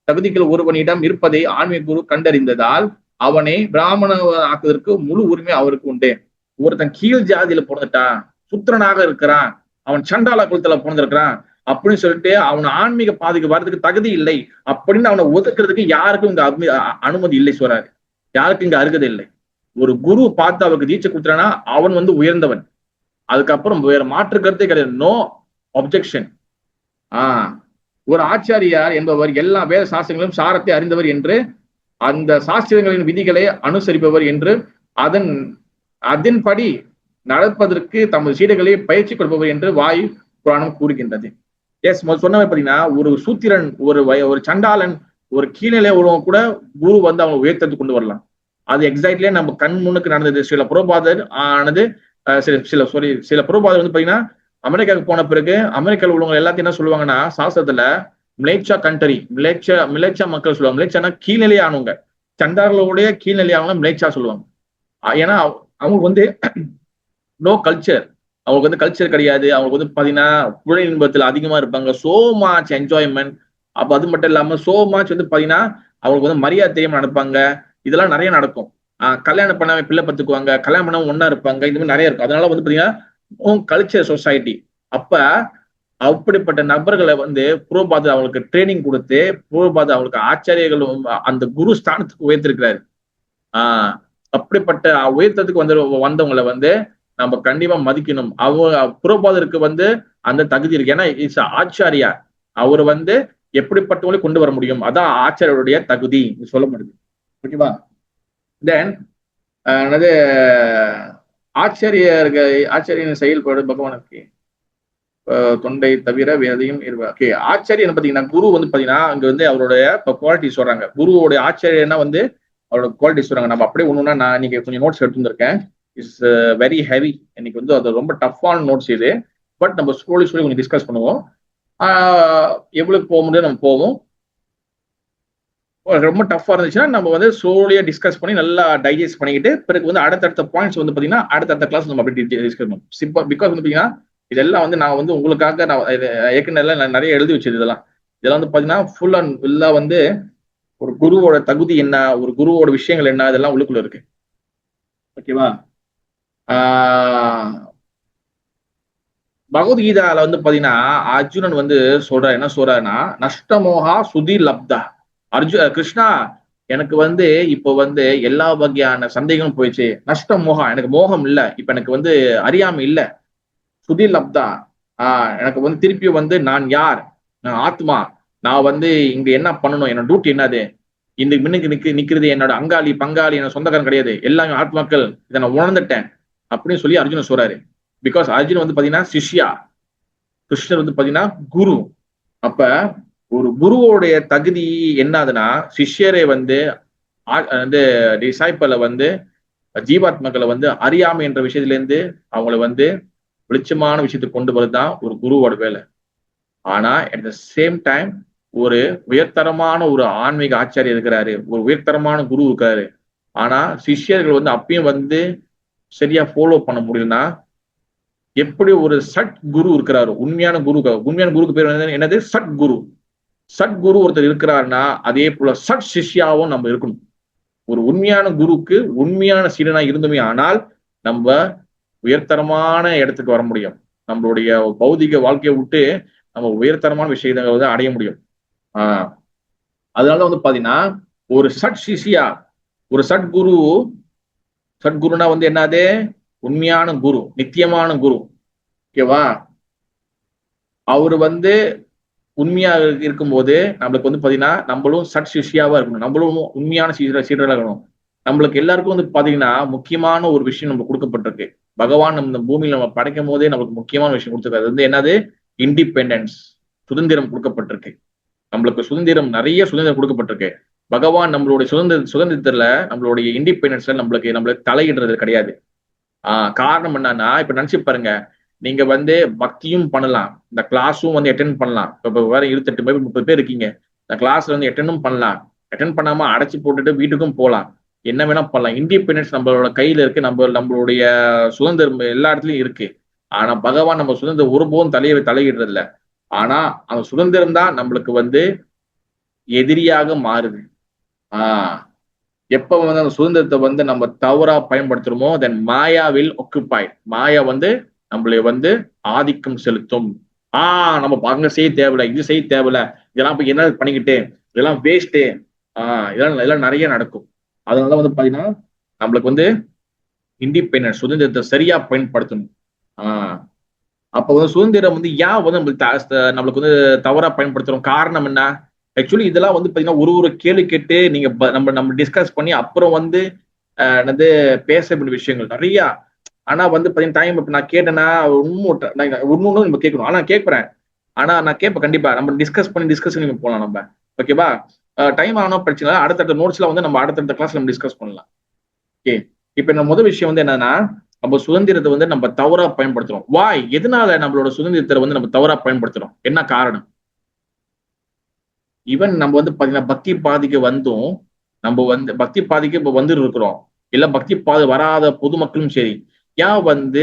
தகுதிகள் ஒருவனிடம் இருப்பதை ஆன்மீக குரு கண்டறிந்ததால் அவனை பிராமண ஆக்குவதற்கு முழு உரிமை அவருக்கு உண்டு. ஒருத்தன் கீழ் ஜாதியில பிறந்துட்டான், சுத்திரனாக இருக்கிறான், அவன் சண்டால குலத்துல பிறந்திருக்கிறான் அப்படின்னு சொல்லிட்டு அவன் ஆன்மீக பாதைக்கு வர்றதுக்கு தகுதி இல்லை அப்படின்னு அவனை ஒதுக்குறதுக்கு யாருக்கும் இங்க அனுமதி இல்லை சொல்றாரு. யாருக்கும் இங்க அருகதை இல்லை. ஒரு குரு பார்த்து அவருக்கு தீட்சை கொடுத்துறானா அவன் வந்து உயர்ந்தவன். அதுக்கப்புறம் வேற மாற்று கருத்தே கிடையாது. No objection. ஒரு ஆச்சாரியார் என்பவர் எல்லா வேத சாஸ்திரங்களும் சாரத்தை அறிந்தவர் என்று, அந்த சாஸ்திரங்களின் விதிகளை அனுசரிப்பவர் என்று, அதன்படி நடப்பதற்கு தமது சீடர்களை பயிற்சி கொடுப்பவர் என்று வாயு புராணம் கூறுகின்றது. எஸ், சொன்னவன் பாத்தீங்கன்னா ஒரு சூத்திரன், ஒரு சண்டாளன், ஒரு கீழ்நிலை உள்ளவங்க கூட குரு வந்து அவங்க உயர்த்தத்து கொண்டு வரலாம். அது எக்ஸாக்ட்லியே நம்ம கண் முன்னுக்கு நடந்தது. சில புரோபாதர் ஆனது சில புரோபாதர் வந்து பாத்தீங்கன்னா அமெரிக்காவுக்கு போன பிறகு அமெரிக்காவில் உள்ளவங்க எல்லாத்தையும் என்ன சொல்லுவாங்கன்னா, சாஸ்திரத்துல மிலேச்சா கண்ட்ரி, மிலேச்சா மக்கள் சொல்லுவாங்க. மிலேச்சானா கீழ்நிலை ஆனவங்க, சண்டாளர்களுடைய கீழ்நிலை ஆனவங்க மிலேச்சா சொல்லுவாங்க. ஏன்னா அவங்களுக்கு வந்து நோ கல்ச்சர், அவங்களுக்கு வந்து கல்ச்சர் கிடையாது. அவங்களுக்கு வந்து பாத்தீங்கன்னா புழை இன்பத்துல அதிகமா இருப்பாங்க. So much enjoyment. அப்ப அது மட்டும் இல்லாம சோ மச் வந்து பாத்தீங்கன்னா அவங்களுக்கு வந்து மரியாதை தெரியாம நடப்பாங்க. இதெல்லாம் நிறைய நடக்கும். கல்யாணம் பண்ணாம பிள்ளை பத்துக்குவாங்க, கல்யாணம் பண்ணாம ஒன்னா இருப்பாங்க. இது மாதிரி நிறைய இருக்கும். அதனால வந்து பாத்தீங்கன்னா கல்ச்சர் சொசைட்டி. அப்ப அப்படிப்பட்ட நபர்களை வந்து புரோபாத் அவங்களுக்கு ட்ரைனிங் கொடுத்து புரோபாத் அவங்களுக்கு ஆச்சாரியர்களும் அந்த குரு ஸ்தானத்துக்கு உயர்த்திருக்கிறாரு. அப்படிப்பட்ட உயர்த்தத்துக்கு வந்தவங்களை வந்து நம்ம கண்டிப்பா மதிக்கணும். புரோபாதருக்கு வந்து அந்த தகுதி இருக்கு. ஏன்னா இட்ஸ் ஆச்சாரியா, அவர் வந்து எப்படிப்பட்டவங்களை கொண்டு வர முடியும், அதான் ஆச்சாரியருடைய தகுதி சொல்ல முடியுது. ஓகேவா? தென் ஆச்சாரியன் செயல்பாடு பகவானுக்கு தொண்டை தவிர வேதையும் ஓகே. ஆச்சாரியன் பாத்தீங்கன்னா குரு வந்து பாத்தீங்கன்னா அங்க வந்து அவருடைய குவாலிட்டி சொல்றாங்க. குருவோடைய ஆச்சாரியன்னா வந்து அவரோட குவாலிட்டி சொல்றாங்க. நம்ம அப்படியே ஒண்ணுன்னா நான் இன்னைக்கு கொஞ்சம் நோட்ஸ் எடுத்துருக்கேன். Is very heavy. இன்னைக்கு வந்து அது ரொம்ப டஃப்பான நோட்ஸ் இது. பட் நம்ம ஸ்லோலி கொஞ்சம் டிஸ்கஸ் பண்ணுவோம். எவ்வளவு போக முடியும் நம்ம போவோம். ரொம்ப டஃபா இருந்துச்சுன்னா நம்ம வந்து ஸ்லோலியா டிஸ்கஸ் பண்ணி நல்லா டைஜஸ்ட் பண்ணிக்கிட்டு பிறகு வந்து அடுத்தடுத்த பாயிண்ட்ஸ் வந்து பாத்தீங்கன்னா அடுத்தடுத்த கிளாஸ் நம்ம அப்படி டிஸ்கஸ் பண்ணுவோம். சிம்பிள் பிகாஸ் வந்து பாத்தீங்கன்னா இதெல்லாம் வந்து நான் வந்து உங்களுக்காக நான் ஏற்கனவே நான் நிறைய எழுதி வச்சது. இதெல்லாம் வந்து பாத்தீங்கன்னா ஃபுல் அண்ட் ஃபுல்லா வந்து ஒரு குருவோட தகுதி என்ன, ஒரு குருவோட விஷயங்கள் என்ன, இதெல்லாம் உள்ளுக்குள்ள இருக்கு. ஓகேவா? பகவத்கீதால வந்து பாத்தீங்கன்னா அர்ஜுனன் வந்து சொல்றாரு, என்ன சொல்றாருன்னா, நஷ்டமோகா சுதி லப்தா. கிருஷ்ணா, எனக்கு வந்து இப்ப வந்து எல்லா வகையான சந்தேகமும் போயிடுச்சு. நஷ்ட மோகா, எனக்கு மோகம் இல்ல, இப்ப எனக்கு வந்து அறியாமை இல்ல. சுதி லப்தா, எனக்கு வந்து திருப்பியும் வந்து நான் யார், நான் ஆத்மா, நான் வந்து இங்க என்ன பண்ணணும், என்னோட டியூட்டி என்னது, இந்த மின்னுக்கு நிக்கிறது என்னோட அங்காளி பங்காளி, என்னோட சொந்தக்காரன் கிடையாது, எல்லாமே ஆத்மாக்கள், இதை நான் உணர்ந்துட்டேன் அப்படின்னு சொல்லி அர்ஜுனன் சொல்றாரு. பிகாஸ் அர்ஜுன் வந்து பாத்தீங்கன்னா சிஷ்யா, கிருஷ்ணர் வந்து பாத்தீங்கன்னா குரு. அப்ப ஒரு குருவோடைய தகுதி என்னதுன்னா, சிஷ்யரை வந்து டிசைப்பிளை வந்து ஜீவாத்மக்களை வந்து அறியாமை என்ற விஷயத்துல இருந்து அவங்களை வந்து வெளிச்சமான விஷயத்துக்கு கொண்டு வரதுதான் ஒரு குருவோட வேலை. ஆனா அட் த சேம் டைம் ஒரு உயர்தரமான ஒரு ஆன்மீக ஆச்சாரியர் இருக்கிறாரு, ஒரு உயர்தரமான குரு இருக்காரு. ஆனா சிஷ்யர்கள் வந்து அப்பயும் வந்து சரியா ஃபாலோ பண்ண முடியும்னா, எப்படி ஒரு சட் குரு இருக்கிறாரு, உண்மையான குருக்கு பேர் என்னது, சட் குரு. சட்குரு ஒருத்தர் இருக்கிறாருன்னா அதே போல சட் சிஷ்யாவும் நம்ம இருக்கணும். ஒரு உண்மையான குருக்கு உண்மையான சீடனா இருந்தோமே ஆனால் நம்ம உயர்தரமான இடத்துக்கு வர முடியும். நம்மளுடைய பௌதிக வாழ்க்கையை விட்டு நம்ம உயர்தரமான விஷயங்களை வந்து அடைய முடியும். அதனால வந்து பாத்தீங்கன்னா ஒரு சட் சிஷ்யா, ஒரு சட்குருனா வந்து என்னது, உண்மையான குரு, நித்தியமான குரு. ஓகேவா? அவரு வந்து உண்மையா இருக்கும்போது நம்மளுக்கு வந்து பாத்தீங்கன்னா நம்மளும் சட் சிஷ்யாவா இருக்கணும், நம்மளும் உண்மையான சீடராக இருக்கணும். நம்மளுக்கு எல்லாருக்கும் வந்து பாத்தீங்கன்னா முக்கியமான ஒரு விஷயம் நம்ம கொடுக்கப்பட்டிருக்கு. பகவான் நம்ம இந்த பூமியில நம்ம படைக்கும் போதே நம்மளுக்கு முக்கியமான விஷயம் கொடுத்துருக்காரு. அது வந்து என்னது, இண்டிபெண்டன்ஸ், சுதந்திரம் கொடுக்கப்பட்டிருக்கு. நம்மளுக்கு சுதந்திரம், நிறைய சுதந்திரம் கொடுக்கப்பட்டிருக்கு. பகவான் நம்மளுடைய சுதந்திரத்துல நம்மளுடைய இண்டிபெண்டன்ஸ்ல நம்மளுக்கு தலையிடுறது கிடையாது. காரணம் என்னன்னா, இப்ப நினைச்சு பாருங்க, நீங்க வந்து பக்தியும் பண்ணலாம், இந்த கிளாஸும் வந்து அட்டென்ட் பண்ணலாம். இப்ப வேற 28 பேர் 30 பேர் இருக்கீங்க, இந்த கிளாஸ்ல வந்து அட்டெண்டும் பண்ணலாம், அட்டென்ட் பண்ணாம அடைச்சு போட்டுட்டு வீட்டுக்கும் போகலாம், என்ன வேணா பண்ணலாம். இண்டிபெண்டன்ஸ் நம்மளோட கையில இருக்கு, நம்மளுடைய சுதந்திரம் எல்லா இடத்துலயும் இருக்கு. ஆனா பகவான் நம்ம சுதந்திரம் ஒருபோதும் தலையிடுறது இல்லை. ஆனா அந்த சுதந்திரம் தான் நம்மளுக்கு வந்து எதிரியாக மாறுது. எப்ப வந்து அந்த சுதந்திரத்தை வந்து நம்ம தவறா பயன்படுத்துறோமோ தென் மாயா வில் ஆக்குபை. மாயா வந்து நம்மளை வந்து ஆதிக்கம் செலுத்தும். நம்ம அங்க செய்ய தேவையில்ல, இது செய்ய தேவையில்ல, இதெல்லாம் போய் என்ன பண்ணிக்கிட்டு, இதெல்லாம் வேஸ்ட்டு, இதெல்லாம் நிறைய நடக்கும். அதனால வந்து பாத்தீங்கன்னா நம்மளுக்கு வந்து இண்டிபெண்டன்ஸ், சுதந்திரத்தை சரியா பயன்படுத்தணும். அப்ப வந்து சுதந்திரம் வந்து ஏன் வந்து நம்மளுக்கு வந்து தவறா பயன்படுத்துறோம், காரணம் என்ன? ஆக்சுவலி இதெல்லாம் வந்து பாத்தீங்கன்னா ஒரு கேள்வி கேட்டு நீங்க நம்ம டிஸ்கஸ் பண்ணி அப்புறம் வந்து என்னது பேச வேண்டிய விஷயங்கள் நிறைய. ஆனா வந்து பாத்தீங்கன்னா டைம் இப்ப நான் கேட்டேன்னா ஒன்னு நம்ம கேட்கணும். ஆனா கேட்பறேன், ஆனா நான் கேட்பேன் கண்டிப்பா. நம்ம டிஸ்கஸ் பண்ணி போகலாம் நம்ம. ஓகேவா? டைம் ஆனா பிரச்சனை, அடுத்தடுத்த நோட்ஸ்ல வந்து நம்ம அடுத்தடுத்த கிளாஸ்ல நம்ம டிஸ்கஸ் பண்ணலாம். ஓகே, இப்ப இந்த முதல் விஷயம் வந்து என்னன்னா, நம்ம சுதந்திரத்தை வந்து நம்ம தவறா பயன்படுத்துறோம். வாய், எதனால நம்மளோட சுதந்திரத்தை வந்து நம்ம தவறா பயன்படுத்துறோம், என்ன காரணம்? ஈவன் நம்ம வந்து பாத்தீங்கன்னா பக்தி பாதைக்கு வந்தும், நம்ம வந்து பக்தி பாதைக்கு இப்ப வந்து இருக்கிறோம், இல்ல பக்தி பாதை வராத பொதுமக்களும் சரி, ஏன் வந்து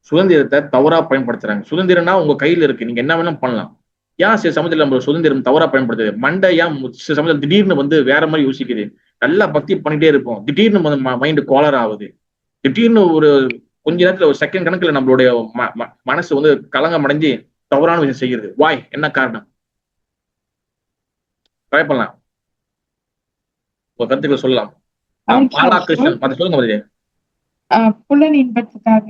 சுதந்திரத்தை தவறா பயன்படுத்துறாங்க? சுதந்திரம்னா உங்க கையில இருக்கு, நீங்க என்ன வேணா பண்ணலாம். ஏன் சில சமயத்துல நம்ம சுதந்திரம் தவறா பயன்படுத்துது? மண்டை ஏன் சில சமயத்துல திடீர்னு வந்து வேற மாதிரி யோசிக்குது? நல்லா பக்தி பண்ணிட்டே இருப்போம், திடீர்னு மைண்டு கோலர் ஆகுது, திடீர்னு ஒரு கொஞ்ச நேரத்துல ஒரு செகண்ட் கணக்குல நம்மளுடைய மனசு வந்து கலங்கம் அடைஞ்சு தவறான விஷயம் செய்யுது. வாய், என்ன காரணம்? ட்ரை பண்ணலாம், ஒரு கருத்துக்களை சொல்லலாம். பாலாகிருஷ்ணன் மத சொல்லுங்க மதிய. புலன் இன்பத்துக்காக.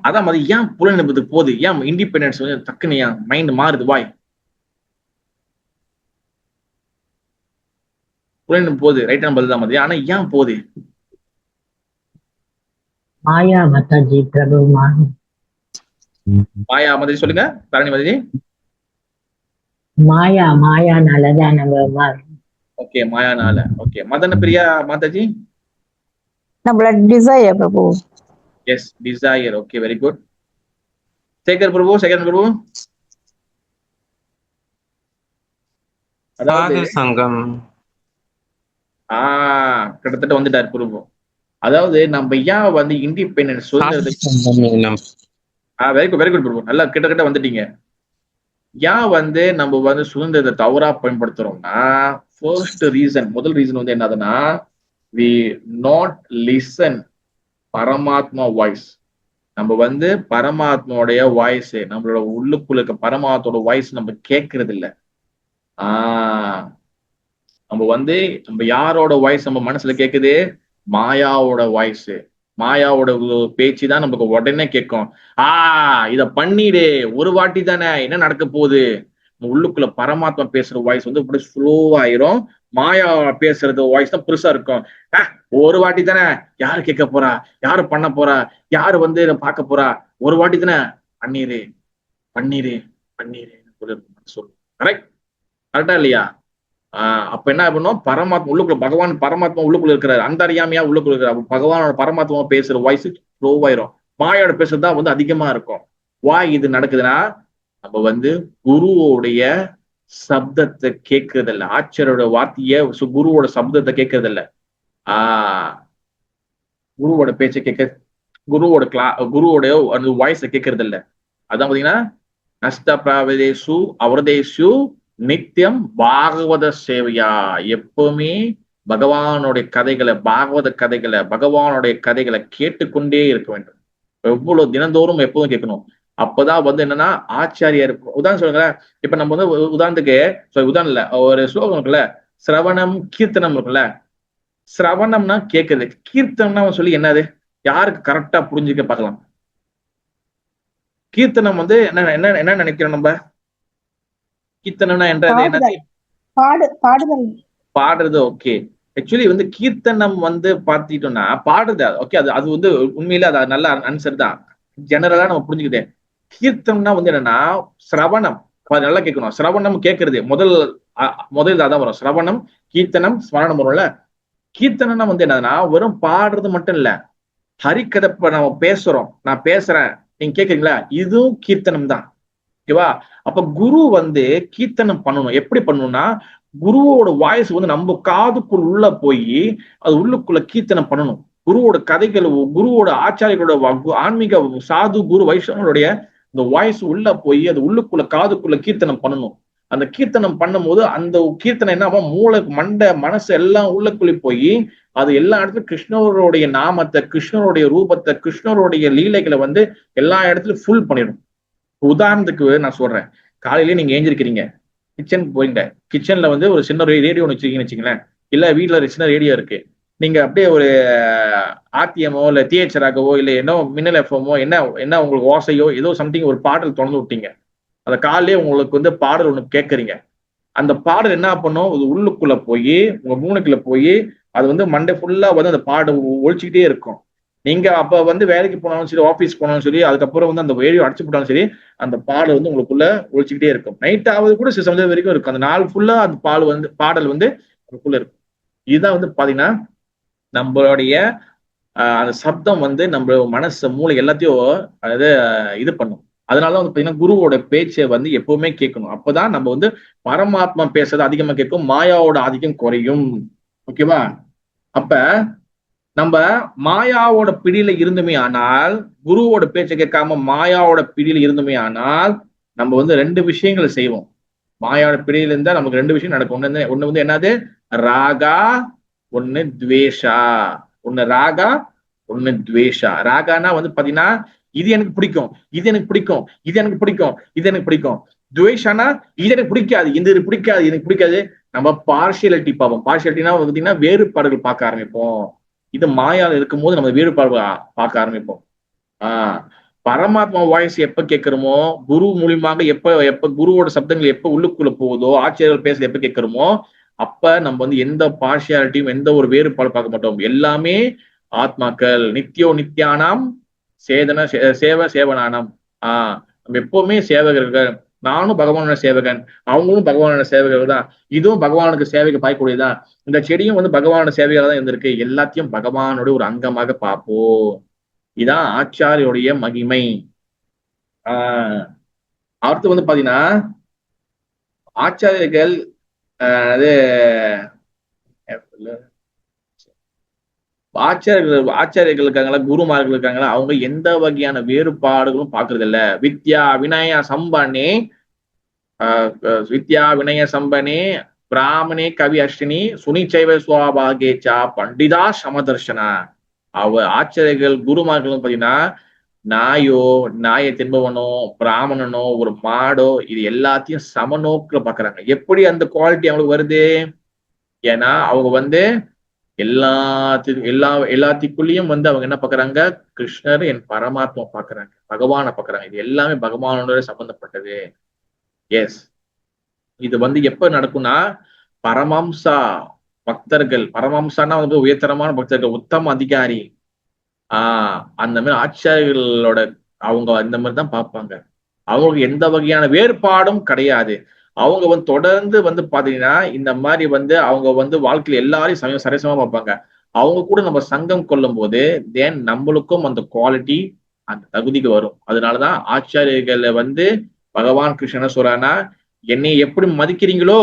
அதான் மதி, ஏன் புலன் இன்பத்துக்கு போகுது? ஏன் இண்டிபெண்டன்ஸ் வந்து டக்குன்னு ஏன் மைண்ட் மாறுது? வாய், புலன் போகுது, ரைட்டான பதில் தான் மதி. ஆனா ஏன் போகுது? மாயா மாதாஜி பிரபு. மாயா மதி சொல்லுங்க, தரணி மதி. மாயானாலதான் நம்ம. ஓகே, மாயானால. ஓகே, மதன பிரியா மாதாஜி. நம்மளோட desire Prabhu. Yes, desire. Okay, very good. Shekar Prabhu, Shekar Prabhu. சாது சங்கம். கிட்டத்தட்ட வந்துட்டார் பிரபு. அதாவது நம்ம ஏன் வந்து இண்டிபெண்டன்ஸ் சுதந்திரத்துக்கு வெரி குட் பிரபு, நல்லா கிட்ட வந்துட்டீங்க. ஏன் வந்து நம்ம வந்து சுதந்திரத்தை தவறா பயன்படுத்துறோம்னா, ஃபர்ஸ்ட் ரீசன், முதல் ரீசன் வந்து என்னதுன்னா, we not listen பரமாத்மா வாய்ஸ். நம்ம வந்து பரமாத்மாவுடைய வாய்ஸ், நம்மளோட உள்ளுக்குள்ள இருக்க பரமாத்மாவோட வாய்ஸ் நம்ம கேட்கறது இல்லை. நம்ம வந்து நம்ம யாரோட வாய்ஸ் நம்ம மனசுல கேக்குது? மாயாவோட வாய்ஸ். மாயாவோட பேச்சு தான் நமக்கு உடனே கேட்கும். இத பண்ணிடு, ஒரு வாட்டி தானே, என்ன நடக்க போகுது? உள்ளுக்குள்ள பரமாத்மா பேசுற வாய்ஸ் வந்து இப்படி ஸ்லோவாயிரும். மாயா பேசுறது வாய்ஸ் தான் பெருசா இருக்கும். ஒரு வாட்டி தானே, யாரு கேட்க போறா, யாரு பண்ண போறா, யாரு வந்து பார்க்க போறா, ஒரு வாட்டி தானே, பண்ணிரு பண்ணிரு பண்ணிரு சொல்லு. கரெக்டா இல்லையா? அப்ப என்ன பண்ணும்? பரமாத்மா உள்ளுக்குள்ள, பகவான் பரமாத்மா உள்ளுக்குள்ள இருக்கிறாரு, அந்த அறியாமையா உள்ளுக்குள்ள இருக்கிறார். பகவானோட பரமாத்மா பேசுற வாய்ஸ் ஸ்லோவாயிரும். மாயோட பேசுறதுதான் வந்து அதிகமா இருக்கும். வாய் இது நடக்குதுன்னா நம்ம வந்து குருவோடைய சப்தத்தை கேட்கறது இல்லை, ஆச்சரியோட வார்த்தைய, குருவோட சப்தத்தை கேட்கறது இல்லை, குருவோட பேச்சை கேட்க, குருவோட அந்த வாய்ஸை கேட்கறது இல்லை. அதான் பாத்தீங்கன்னா நஷ்ட பிராவதேசு அவரதேசு நித்தியம் பாகவத சேவையா. எப்பவுமே பகவானுடைய கதைகளை, பாகவத கதைகளை, பகவானுடைய கதைகளை கேட்டுக்கொண்டே இருக்க வேண்டும். எவ்வளவு தினந்தோறும் எப்பவும் கேட்கணும். அப்பதான் வந்து என்னன்னா ஆச்சாரியார். உதாரணம் சொல்லுங்களேன், இப்ப நம்ம வந்து உதாரணத்துக்கு உதாரணம் இல்ல, ஒரு ஸ்லோகம் இருக்குல்ல, சிரவணம் கீர்த்தனம் இருக்குல்ல. சிரவணம்னா கேட்குது, கீர்த்தனம்னா சொல்லி என்னது, யாருக்கு கரெக்டா புரிஞ்சுக்க பார்க்கலாம். கீர்த்தனம் வந்து என்ன என்ன என்ன நினைக்கிறோம் நம்ம? கீர்த்தனம்னா என்னது? பாடுறது. ஓகே, ஆக்சுவலி வந்து கீர்த்தனம் வந்து பார்த்துட்டோம்னா பாடுறது. ஓகே, அது வந்து உண்மையில அது நல்ல ஆன்சர் தான், ஜெனரலா நம்ம புரிஞ்சுக்கிட்டேன். கீர்த்தனம்னா வந்து என்னன்னா சிரவணம், நல்லா கேட்கணும். சிரவணம் கேட்கறது முதல் அதான் வரும். சிரவணம், கீர்த்தனம், ஸ்மரணம் வரும்ல. கீர்த்தனம்னா வந்து என்னதுன்னா வெறும் பாடுறது மட்டும் இல்ல, ஹரிக்கதை. நம்ம பேசுறோம், நான் பேசுறேன், நீங்க கேக்குறீங்களா, இதுவும் கீர்த்தனம் தான். ஓகேவா? அப்ப குரு வந்து கீர்த்தனம் பண்ணணும். எப்படி பண்ணணும்னா, குருவோட வாய்ஸ் வந்து நம்ம காதுக்குள் உள்ள போய் அது உள்ளுக்குள்ள கீர்த்தனம் பண்ணணும். குருவோட கதைகள், குருவோட ஆச்சாரியர்களோட, ஆன்மீக சாது குரு வைஷ்ணவனுடைய இந்த வாய்ஸ் உள்ள போய் அது உள்ளுக்குள்ள காதுக்குள்ள கீர்த்தனம் பண்ணணும். அந்த கீர்த்தனம் பண்ணும் போது அந்த கீர்த்தனை என்ன, மூளை, மண்டை, மனசு எல்லாம் உள்ளுக்குள்ளே போய் அது எல்லா இடத்துலயும் கிருஷ்ணருடைய நாமத்தை, கிருஷ்ணருடைய ரூபத்தை, கிருஷ்ணருடைய லீலைகளை வந்து எல்லா இடத்துலயும் ஃபுல் பண்ணிடும். உதாரணத்துக்கு நான் சொல்றேன், காலையிலேயே நீங்க ஏஞ்சிருக்கிறீங்க, கிச்சன் போயிட்ட, கிச்சன்ல வந்து ஒரு சின்ன ரேடியோ ஒன்று வச்சிருக்கீங்கன்னு வச்சுங்களேன், இல்ல வீட்டுல ஒரு சின்ன ரேடியோ இருக்கு, நீங்க அப்படியே ஒரு ஆர்டிஎம்மோ இல்ல டிஹெச்ஆராகவோ இல்ல என்ன மின்னல் எஃப்எம்மோ என்ன உங்களுக்கு ஓசையோ ஏதோ சம்திங் ஒரு பாடல் தொடர்ந்து விட்டீங்க. அந்த காலையே உங்களுக்கு வந்து பாடல் ஒண்ணு கேட்கறீங்க. அந்த பாடல் என்ன பண்ணும், அது உள்ளுக்குள்ள போய் உங்க மூளைக்குள்ள போய் அது வந்து மண்டே ஃபுல்லா வந்து அந்த பாடல் ஒழிச்சுக்கிட்டே இருக்கும். நீங்க அப்ப வந்து வேலைக்கு போனாலும் சரி, ஆஃபீஸ் போனாலும் சரி, அதுக்கப்புறம் வந்து அந்த ரேடியோ அடிச்சு போட்டாலும் சரி, அந்த பாடல் வந்து உங்களுக்குள்ள ஒழிச்சுக்கிட்டே இருக்கும். நைட் ஆவது கூட சில சமயம் வரைக்கும் இருக்கும். அந்த நாள் ஃபுல்லா அந்த பாடல் வந்து அதுக்குள்ள இருக்கும். இதுதான் வந்து பாத்தீங்கன்னா நம்மளுடைய அந்த சப்தம் வந்து நம்ம மனசு, மூளை எல்லாத்தையும் அதாவது இது பண்ணும். அதனாலதான் வந்து பாத்தீங்கன்னா குருவோட பேச்சை வந்து எப்பவுமே கேட்கணும். அப்பதான் நம்ம வந்து பரமாத்மா பேசுறது அதிகமா கேட்கும், மாயாவோட ஆதிக்கம் குறையும். ஓகேவா? அப்ப நம்ம மாயாவோட பிடியில இருந்துமே ஆனால், குருவோட பேச்சை கேட்காம மாயாவோட பிடியில இருந்துமே ஆனால், நம்ம வந்து ரெண்டு விஷயங்களை செய்வோம். மாயாவோட பிடியில இருந்தா நமக்கு ரெண்டு விஷயம் நடக்கும். ஒண்ணு வந்து என்னது, ராகா, ஒண்ணு துவேஷா. ஒண்ணு ராகா, ஒண்ணு துவேஷா. ராகானா வந்து பாத்தீங்கன்னா இது எனக்கு பிடிக்கும், இது எனக்கு பிடிக்கும், இது எனக்கு பிடிக்கும், இது எனக்கு பிடிக்கும். துவேஷானா இது எனக்கு பிடிக்காது, இது பிடிக்காது, எனக்கு பிடிக்காது. நம்ம பார்ஷியாலிட்டி பார்ப்போம். பார்ஷியாலிட்டினா பாத்தீங்கன்னா வேறுபாடுகள் பார்க்க ஆரம்பிப்போம். இது மாயால இருக்கும் போது நம்ம வேறுபாடு பார்க்க ஆரம்பிப்போம். பரமாத்மா வாய்ஸ் எப்ப கேட்கிறோமோ, குரு மூலியமாக எப்ப குருவோட சப்தங்கள் எப்ப உள்ளுக்குள்ள போகுதோ, ஆச்சரியர்கள் பேசுறது எப்ப கேட்கிறோமோ, அப்ப நம்ம வந்து எந்த பார்ஷியாலிட்டியும் எந்த ஒரு வேறுபாடு பார்க்க மாட்டோம். எல்லாமே ஆத்மாக்கள். நித்தியோ நித்யானாம் சேவனானாம். நம்ம எப்பவுமே சேவகர்கள். நானும் பகவானோட சேவகன், அவங்களும் பகவானோட சேவகர்கள் தான், இதுவும் பகவானுக்கு சேவைக்கு பாய்க்கூடியதான், இந்த செடியும் வந்து பகவானோட சேவையாக தான் இருந்திருக்கு. எல்லாத்தையும் பகவானோட ஒரு அங்கமாக பார்ப்போம். இதான் ஆச்சாரியுடைய மகிமை. அடுத்து வந்து பாத்தீங்கன்னா ஆச்சாரியர்கள் அது ஆச்சாரியர்கள் இருக்காங்களா, குருமார்கள் இருக்காங்களா, அவங்க எந்த வகையான வேறுபாடுகளும் பாக்குறது இல்ல. வித்யா வினய சம்பனே பிராமணே கவி அஷ்டினி சுனிச்சைவ சுவாபாகேச்சா பண்டிதா சமதர்ஷனா. ஆச்சாரியர்கள் குருமார்களும் பாத்தீங்கன்னா நாயை தின்பவனோ பிராமணனோ ஒரு மாடோ இது எல்லாத்தையும் சமநோக்குல பாக்குறாங்க. எப்படி அந்த குவாலிட்டி அவங்களுக்கு வருது? ஏன்னா அவங்க வந்து எல்லாத்துக்குள்ளேயும் வந்து அவங்க என்ன பாக்குறாங்க? கிருஷ்ணர் என் பரமாத்மா பாக்குறாங்க, பகவானை பாக்குறாங்க. இது எல்லாமே பகவானோட சம்பந்தப்பட்டது. எஸ், இது வந்து எப்ப நடக்கும்னா பரமம்சா பக்தர்கள், பரமம்சானா வந்து உயர்தரமான பக்தர்கள், உத்தம அதிகாரி, அந்த மாதிரி ஆச்சாரியர்களோட அவங்க இந்த மாதிரி தான் பார்ப்பாங்க. அவங்களுக்கு எந்த வகையான வேறுபாடும் கிடையாது. அவங்க வந்து தொடர்ந்து வந்து பாத்தீங்கன்னா இந்த மாதிரி வந்து அவங்க வந்து வாழ்க்கையில எல்லாரையும் சரிசமா பார்ப்பாங்க. அவங்க கூட நம்ம சங்கம் கொள்ளும் போது தென் நம்மளுக்கும் அந்த குவாலிட்டி அந்த தகுதிக்கு வரும். அதனாலதான் ஆச்சாரியர்களை வந்து பகவான் கிருஷ்ணன் சொல்றானா, என்னை எப்படி மதிக்கிறீங்களோ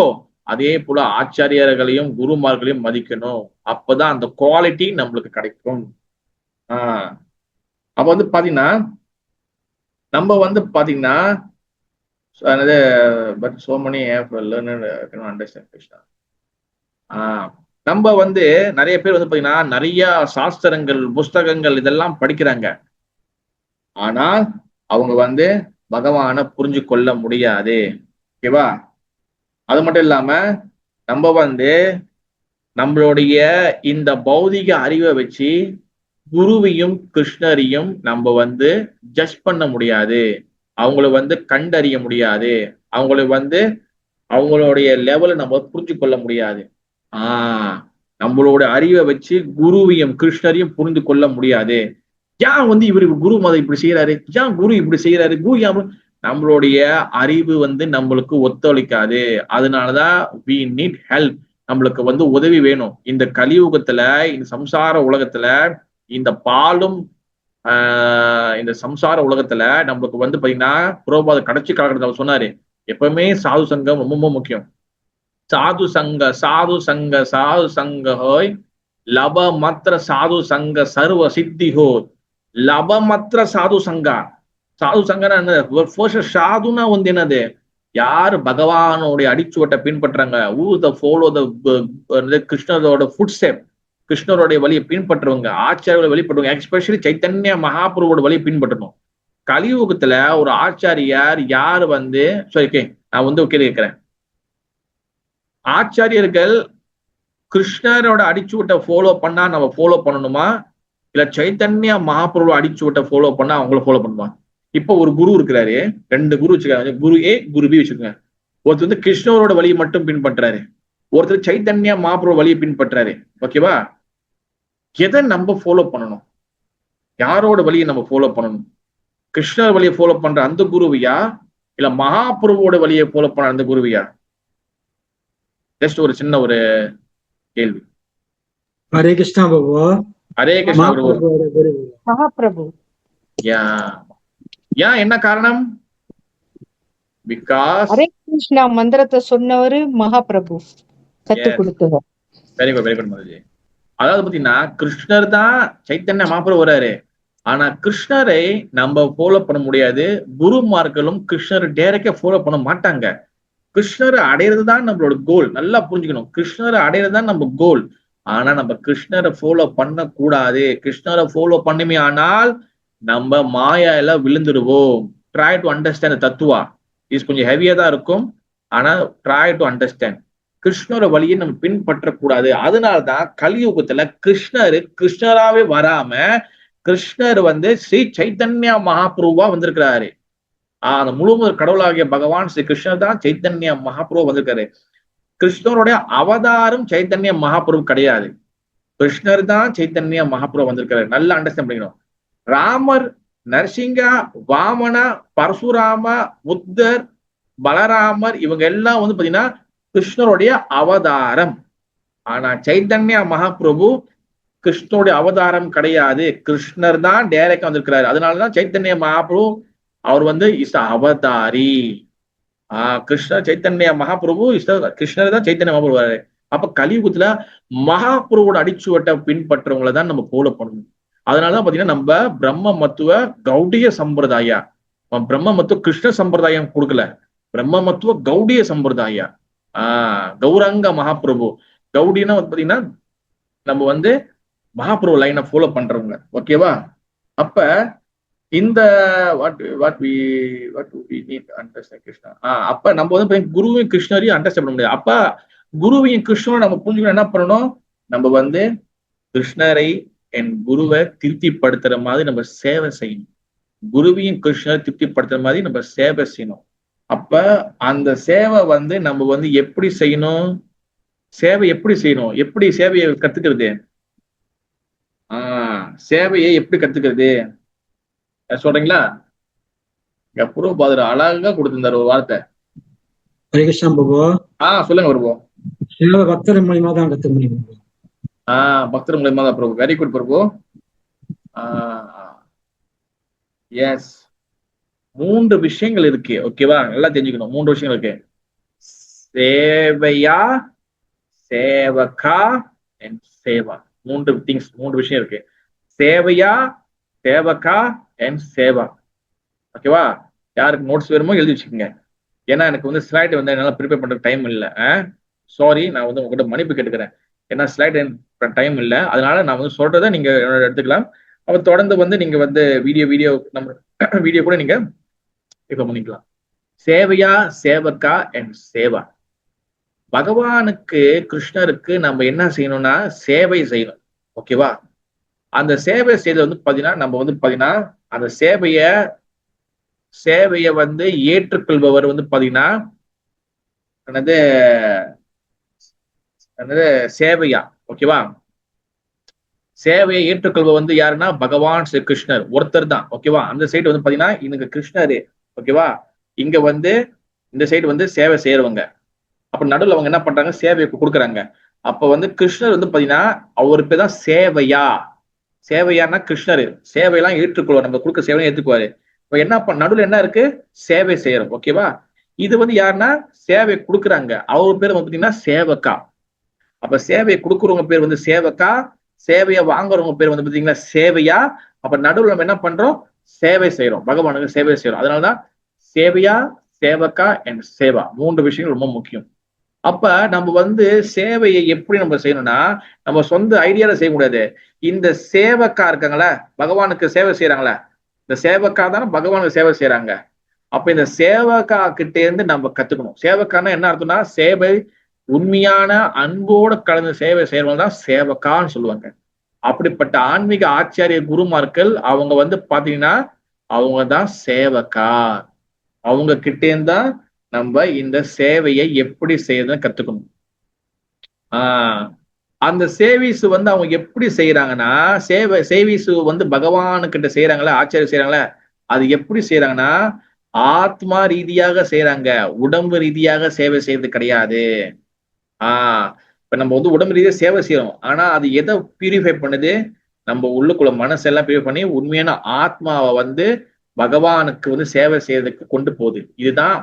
அதே போல ஆச்சாரியர்களையும் குருமார்களையும் மதிக்கணும். அப்பதான் அந்த குவாலிட்டி நம்மளுக்கு கிடைக்கும். அப்ப வந்து பாத்தீங்கன்னா நம்ம வந்து பாத்தீங்கன்னா but so many understand Krishna. நம்ம வந்து நிறைய பேர் வந்து பாத்தீங்கன்னா நிறைய சாஸ்திரங்கள் புஸ்தகங்கள் இதெல்லாம் படிக்கிறாங்க. ஆனா அவங்க வந்து பகவானை புரிஞ்சு கொள்ள முடியாது. ஓகேவா? அது மட்டும் இல்லாம நம்ம வந்து நம்மளுடைய இந்த பௌதிக அறிவை வச்சு குருவையும் கிருஷ்ணரையும் நம்ம வந்து ஜட்ஜ் பண்ண முடியாது, அவங்கள வந்து கண்டறிய முடியாது, அவங்கள வந்து அவங்களுடைய லெவலை நம்ம புரிஞ்சு கொள்ள முடியாது. நம்மளோட அறிவை வச்சு குருவையும் கிருஷ்ணரையும் புரிந்து கொள்ள முடியாது. ஏன் வந்து இவர் குரு மதம் இப்படி செய்யறாரு, ஏன் குரு இப்படி செய்யறாரு, குரு ஏன் நம்மளுடைய அறிவு வந்து நம்மளுக்கு ஒத்துழைக்காது. அதனாலதான் we need help. நம்மளுக்கு வந்து உதவி வேணும். இந்த கலியுகத்துல இந்த சம்சார உலகத்துல இந்த பாலும் இந்த சம்சார உலகத்துல நம்மளுக்கு வந்து பாத்தீங்கன்னா புரோபாத கடைசி காலகட்டத்தில் அவர் சொன்னாரு, எப்பவுமே சாது சங்கம் ரொம்ப முக்கியம். சாது சங்க ஹோய் லப மத்திர சாது சங்க சர்வ சித்தி ஹோய். லப மத்திர சாது சங்கா சங்கனா என்ன? சாதுனா வந்து என்னது? யாரு பகவானுடைய அடிச்சுவட்டை பின்பற்றுறாங்க, கிருஷ்ணரோட ஃபுட் ஸ்டெப், கிருஷ்ணருடைய வழியை பின்பற்றுவங்க, ஆச்சாரியோட வழிபட்டுவங்க, எஸ்பெஷலி சைத்தன்ய மகாபுருவோட வழியை பின்பற்றணும். கலியுகத்துல ஒரு ஆச்சாரியார் யாரு வந்து நான் வந்து கேள்வி கேட்கிறேன், ஆச்சாரியர்கள் கிருஷ்ணரோட அடிச்சுவட்டை ஃபாலோ பண்ணா நம்ம ஃபாலோ பண்ணணுமா, இல்ல சைத்தன்ய மகாபுருவோட அடிச்சுவட்டை ஃபாலோ பண்ணா அவங்கள ஃபாலோ பண்ணுமா? இப்ப ஒரு குரு இருக்கிறாரு, 2 குரு வச்சுக்காங்க, குரு ஏ குரு பி வச்சுக்கோங்க. ஒருத்தர் வந்து கிருஷ்ணரோட வழியை மட்டும் பின்பற்றாரு, ஒருத்தர் சைத்தன்ய மகாபுரு வழியை பின்பற்றாரு. ஓகேவா? எதை நம்ம ஃபாலோ பண்ணணும்? யாரோட வழியை நம்ம ஃபாலோ பண்ணணும்? கிருஷ்ணர் வழியை ஃபாலோ பண்ற அந்த குருவியா, இல்ல மகாபுருவோட வழியை ஃபாலோ பண்ற அந்த குருவியா? ஜஸ்ட் ஒரு சின்ன ஒரு கேள்வி. ஹரே கிருஷ்ணா பாபு. ஹரே கிருஷ்ணா மகாபிரபு. ஏன் என்ன காரணம்? பிகாஸ் ஹரே கிருஷ்ணா மந்திரத்தை சொன்னவரு மகாபிரபு, கத்து கொடுத்தவர். Very good very good Mataji. அதாவது பாத்தீங்கன்னா கிருஷ்ணர் தான் சைத்தன்ய மகாபிரபு வராரு, ஆனா கிருஷ்ணரை நம்ம ஃபாலோ பண்ண முடியாது. குருமார்களும் கிருஷ்ணர் டைரக்டா ஃபாலோ பண்ண மாட்டாங்க. கிருஷ்ணரை அடையிறது தான் நம்மளோட கோல். நல்லா புரிஞ்சுக்கணும், கிருஷ்ணரை அடையிறது தான் நம்ம கோல். ஆனா நம்ம கிருஷ்ணரை ஃபாலோ பண்ண கூடாது. கிருஷ்ணரை ஃபாலோ பண்ணுமே ஆனால் நம்ம மாயால விழுந்துடுவோம். ட்ரை டு அண்டர்ஸ்டாண்ட் தத்துவா இஸ் கொஞ்சம் ஹெவியா தான் இருக்கும், ஆனா ட்ரை டு அண்டர்ஸ்டாண்ட். கிருஷ்ணரோட வழியை நம்ம பின்பற்றக்கூடாது. அதனாலதான் கலியுகத்துல கிருஷ்ணராவே வராம கிருஷ்ணர் வந்து ஸ்ரீ சைத்தன்ய மகாபிரபுவா வந்திருக்கிறாரு. அந்த முழுமுதல் கடவுளாகிய பகவான் ஸ்ரீ கிருஷ்ணர் தான் சைத்தன்ய மகாபிரபு வந்திருக்காரு. கிருஷ்ணருடைய அவதாரம் சைத்தன்ய மகாபிரபு கிடையாது, கிருஷ்ணர் தான் சைத்தன்ய மகாபிரபு வந்திருக்காரு. நல்லா அண்டர்ஸ்டாண்ட் பண்ணிக்கணும். ராமர், நரசிங்கா, வாமனா, பரசுராம, புத்தர், பலராமர் இவங்க எல்லாம் வந்து பாத்தீங்கன்னா கிருஷ்ணருடைய அவதாரம். ஆனா சைத்தன்ய மகாபிரபு கிருஷ்ணருடைய அவதாரம் கிடையாது. கிருஷ்ணர் தான் டைரக்டா வந்திருக்கிறாரு. அதனாலதான் சைத்தன்ய மகாபிரபு அவர் வந்து இஸ் அவதாரி. கிருஷ்ணர் சைத்தன்ய மகாபிரபு கிருஷ்ணர் தான் சைத்தன்ய மகாபிரபு. அப்ப கலியுகத்துல மகாபிரபுவோட அடிச்சுவட்டை பின்பற்றவங்களை தான் நம்ம ஃபாலோ பண்ணணும். அதனாலதான் பாத்தீங்கன்னா நம்ம பிரம்ம மத்துவ கௌடிய சம்பிரதாயா, பிரம்ம மத்துவ கிருஷ்ண சம்பிரதாயம் கொடுக்கல, பிரம்ம மத்துவ கௌடிய சம்பிரதாயா. கௌரங்க மகாபிரபு. கௌடினா பாத்தீங்கன்னா நம்ம வந்து மகாபிரபு லைனை ஃபாலோ பண்றவங்க. ஓகேவா? அப்ப இந்த கிருஷ்ணா அப்ப நம்ம வந்து குருவையும் கிருஷ்ணரையும் அண்டர்ஸ்டாண்ட் பண்ண முடியாது. அப்ப குருவையும் கிருஷ்ணரை நம்ம புரிஞ்சுக்கணும். என்ன பண்ணணும்? நம்ம வந்து கிருஷ்ணரை என் குருவை திருப்திப்படுத்துற மாதிரி நம்ம சேவை செய்யணும். குருவையும் கிருஷ்ணரை திருப்திப்படுத்துற மாதிரி நம்ம சேவை செய்யணும். அப்ப அந்த சேவை வந்து நம்ம வந்து எப்படி செய்யணும்? சேவை எப்படி செய்யணும்? எப்படி சேவையை கத்துக்கிறது? சேவையை எப்படி கத்துக்கிறது சொல்றீங்களா? எப்பறம் பாதுரு அழகா கொடுத்திருந்தாரு ஒரு வார்த்தை. ஹரே கிருஷ்ணா பிரபு. சொல்லுங்க பிரபு. சேவை பக்தர் மூலியமா தான் கத்துக்க முடியும். பக்தர் மூலியமா தான் பிரபு. வெரி குட் பிரபு. எஸ், 3 விஷயங்கள் இருக்கு. ஓகேவா? நல்லா தெரிஞ்சுக்கணும். 3 விஷயங்கள் இருக்கு. சேவையா, சேவகா அண்ட் சேவா. 3 திங்ஸ், 3 விஷயம் இருக்கு. சேவையா, சேவகா அண்ட் சேவா. ஓகேவா? யாருக்கு நோட்ஸ் வேணுமோ எழுதி வச்சுக்கோங்க. ஏன்னா எனக்கு வந்து ஸ்லைட் வந்து என்னால ப்ரிப்பேர் பண்றதுக்கு டைம் இல்லை. சாரி, நான் வந்து உங்ககிட்ட மன்னிப்பு கேட்டுக்கிறேன். ஏன்னா ஸ்லைட் டைம் இல்லை. அதனால நான் வந்து சொல்றதை நீங்க எடுத்துக்கலாம். அப்ப தொடர்ந்து வந்து நீங்க வந்து வீடியோ நம்ம வீடியோ கூட நீங்க இப்ப பண்ணிக்கலாம். சேவையா, சேவகா அண்ட் சேவா. பகவானுக்கு கிருஷ்ணருக்கு நம்ம என்ன செய்யணும்னா சேவை செய்யணும். ஓகேவா? அந்த சேவை செய்யறது வந்து பாத்தீங்கன்னா நம்ம வந்து பாத்தீங்கன்னா அந்த சேவைய வந்து ஏற்றுக்கொள்பவர் வந்து பாத்தீங்கன்னா சேவையா. ஓகேவா? சேவையை ஏற்றுக்கொள்பவர் வந்து யாருன்னா பகவான் ஸ்ரீ கிருஷ்ணர் ஒருத்தர் தான். ஓகேவா? அந்த சைடு வந்து பாத்தீங்கன்னா இங்க கிருஷ்ணரு. ஓகேவா? இங்க வந்து இந்த சைடு வந்து சேவை செய்யறவங்க. அப்ப நடுவில் அவங்க என்ன பண்றாங்க? சேவையை கொடுக்குறாங்க. அப்ப வந்து கிருஷ்ணர் வந்து பாத்தீங்கன்னா அவரு பேர் தான் சேவையா. சேவையானா கிருஷ்ணரு சேவையெல்லாம் ஏற்றுக்கொள்வார். நம்ம கொடுக்க சேவையை ஏற்றுக்குவாரு. இப்ப என்ன நடுவில் என்ன இருக்கு? சேவை செய்யறோம். ஓகேவா? இது வந்து யாருன்னா சேவை கொடுக்குறாங்க. அவர் பேர் வந்து பாத்தீங்கன்னா சேவகா. அப்ப சேவையை கொடுக்குறவங்க பேர் வந்து சேவகா, சேவையை வாங்குறவங்க பேர் வந்து பாத்தீங்கன்னா சேவையா. அப்ப நடுவில் நம்ம என்ன பண்றோம்? சேவை செய்யறோம், பகவானுக்கு சேவை செய்யறோம். அதனாலதான் சேவையா, சேவகா அண்ட் சேவா. 3 விஷயங்கள் ரொம்ப முக்கியம். அப்ப நம்ம வந்து சேவையை எப்படி நம்ம செய்யணும்னா நம்ம சொந்த ஐடியால செய்ய முடியாது. இந்த சேவக்கா இருக்காங்களா, பகவானுக்கு சேவை செய்யறாங்களா, இந்த சேவக்கா தானே பகவானுக்கு சேவை செய்யறாங்க. அப்ப இந்த சேவக்கா கிட்டே இருந்து நம்ம கத்துக்கணும். சேவக்கான்னா என்ன அர்த்தம்னா சேவை உண்மையான அன்போட கலந்து சேவை செய்யறவங்க தான் சேவக்கான்னு சொல்லுவாங்க. அப்படிப்பட்ட ஆன்மீக ஆச்சாரிய குருமார்கள் அவங்க வந்து பாத்தீங்கன்னா அவங்க தான் சேவக்கா. அவங்க கிட்டே இருந்தா நம்ம இந்த சேவையை எப்படி செய்யறதுன்னு கத்துக்கணும். அந்த சேவிஸ் வந்து அவங்க எப்படி செய்யறாங்கன்னா சேவிஸ் வந்து பகவானுக்கிட்ட செய்யறாங்களா, ஆச்சாரிய செய்யறாங்களா, அது எப்படி செய்யறாங்கன்னா ஆத்மா ரீதியாக செய்யறாங்க, உடம்பு ரீதியாக சேவை செய்யறது கிடையாது. இப்ப நம்ம வந்து உடம்பு ரீதியாக சேவை செய்யறோம். ஆனா அது எதை பியூரிஃபை பண்ணுது? நம்ம உள்ளுக்குள்ள மனசெல்லாம் பியூரிஃபை பண்ணி உண்மையான ஆத்மாவை வந்து பகவானுக்கு வந்து சேவை செய்யறதுக்கு கொண்டு போகுது. இதுதான்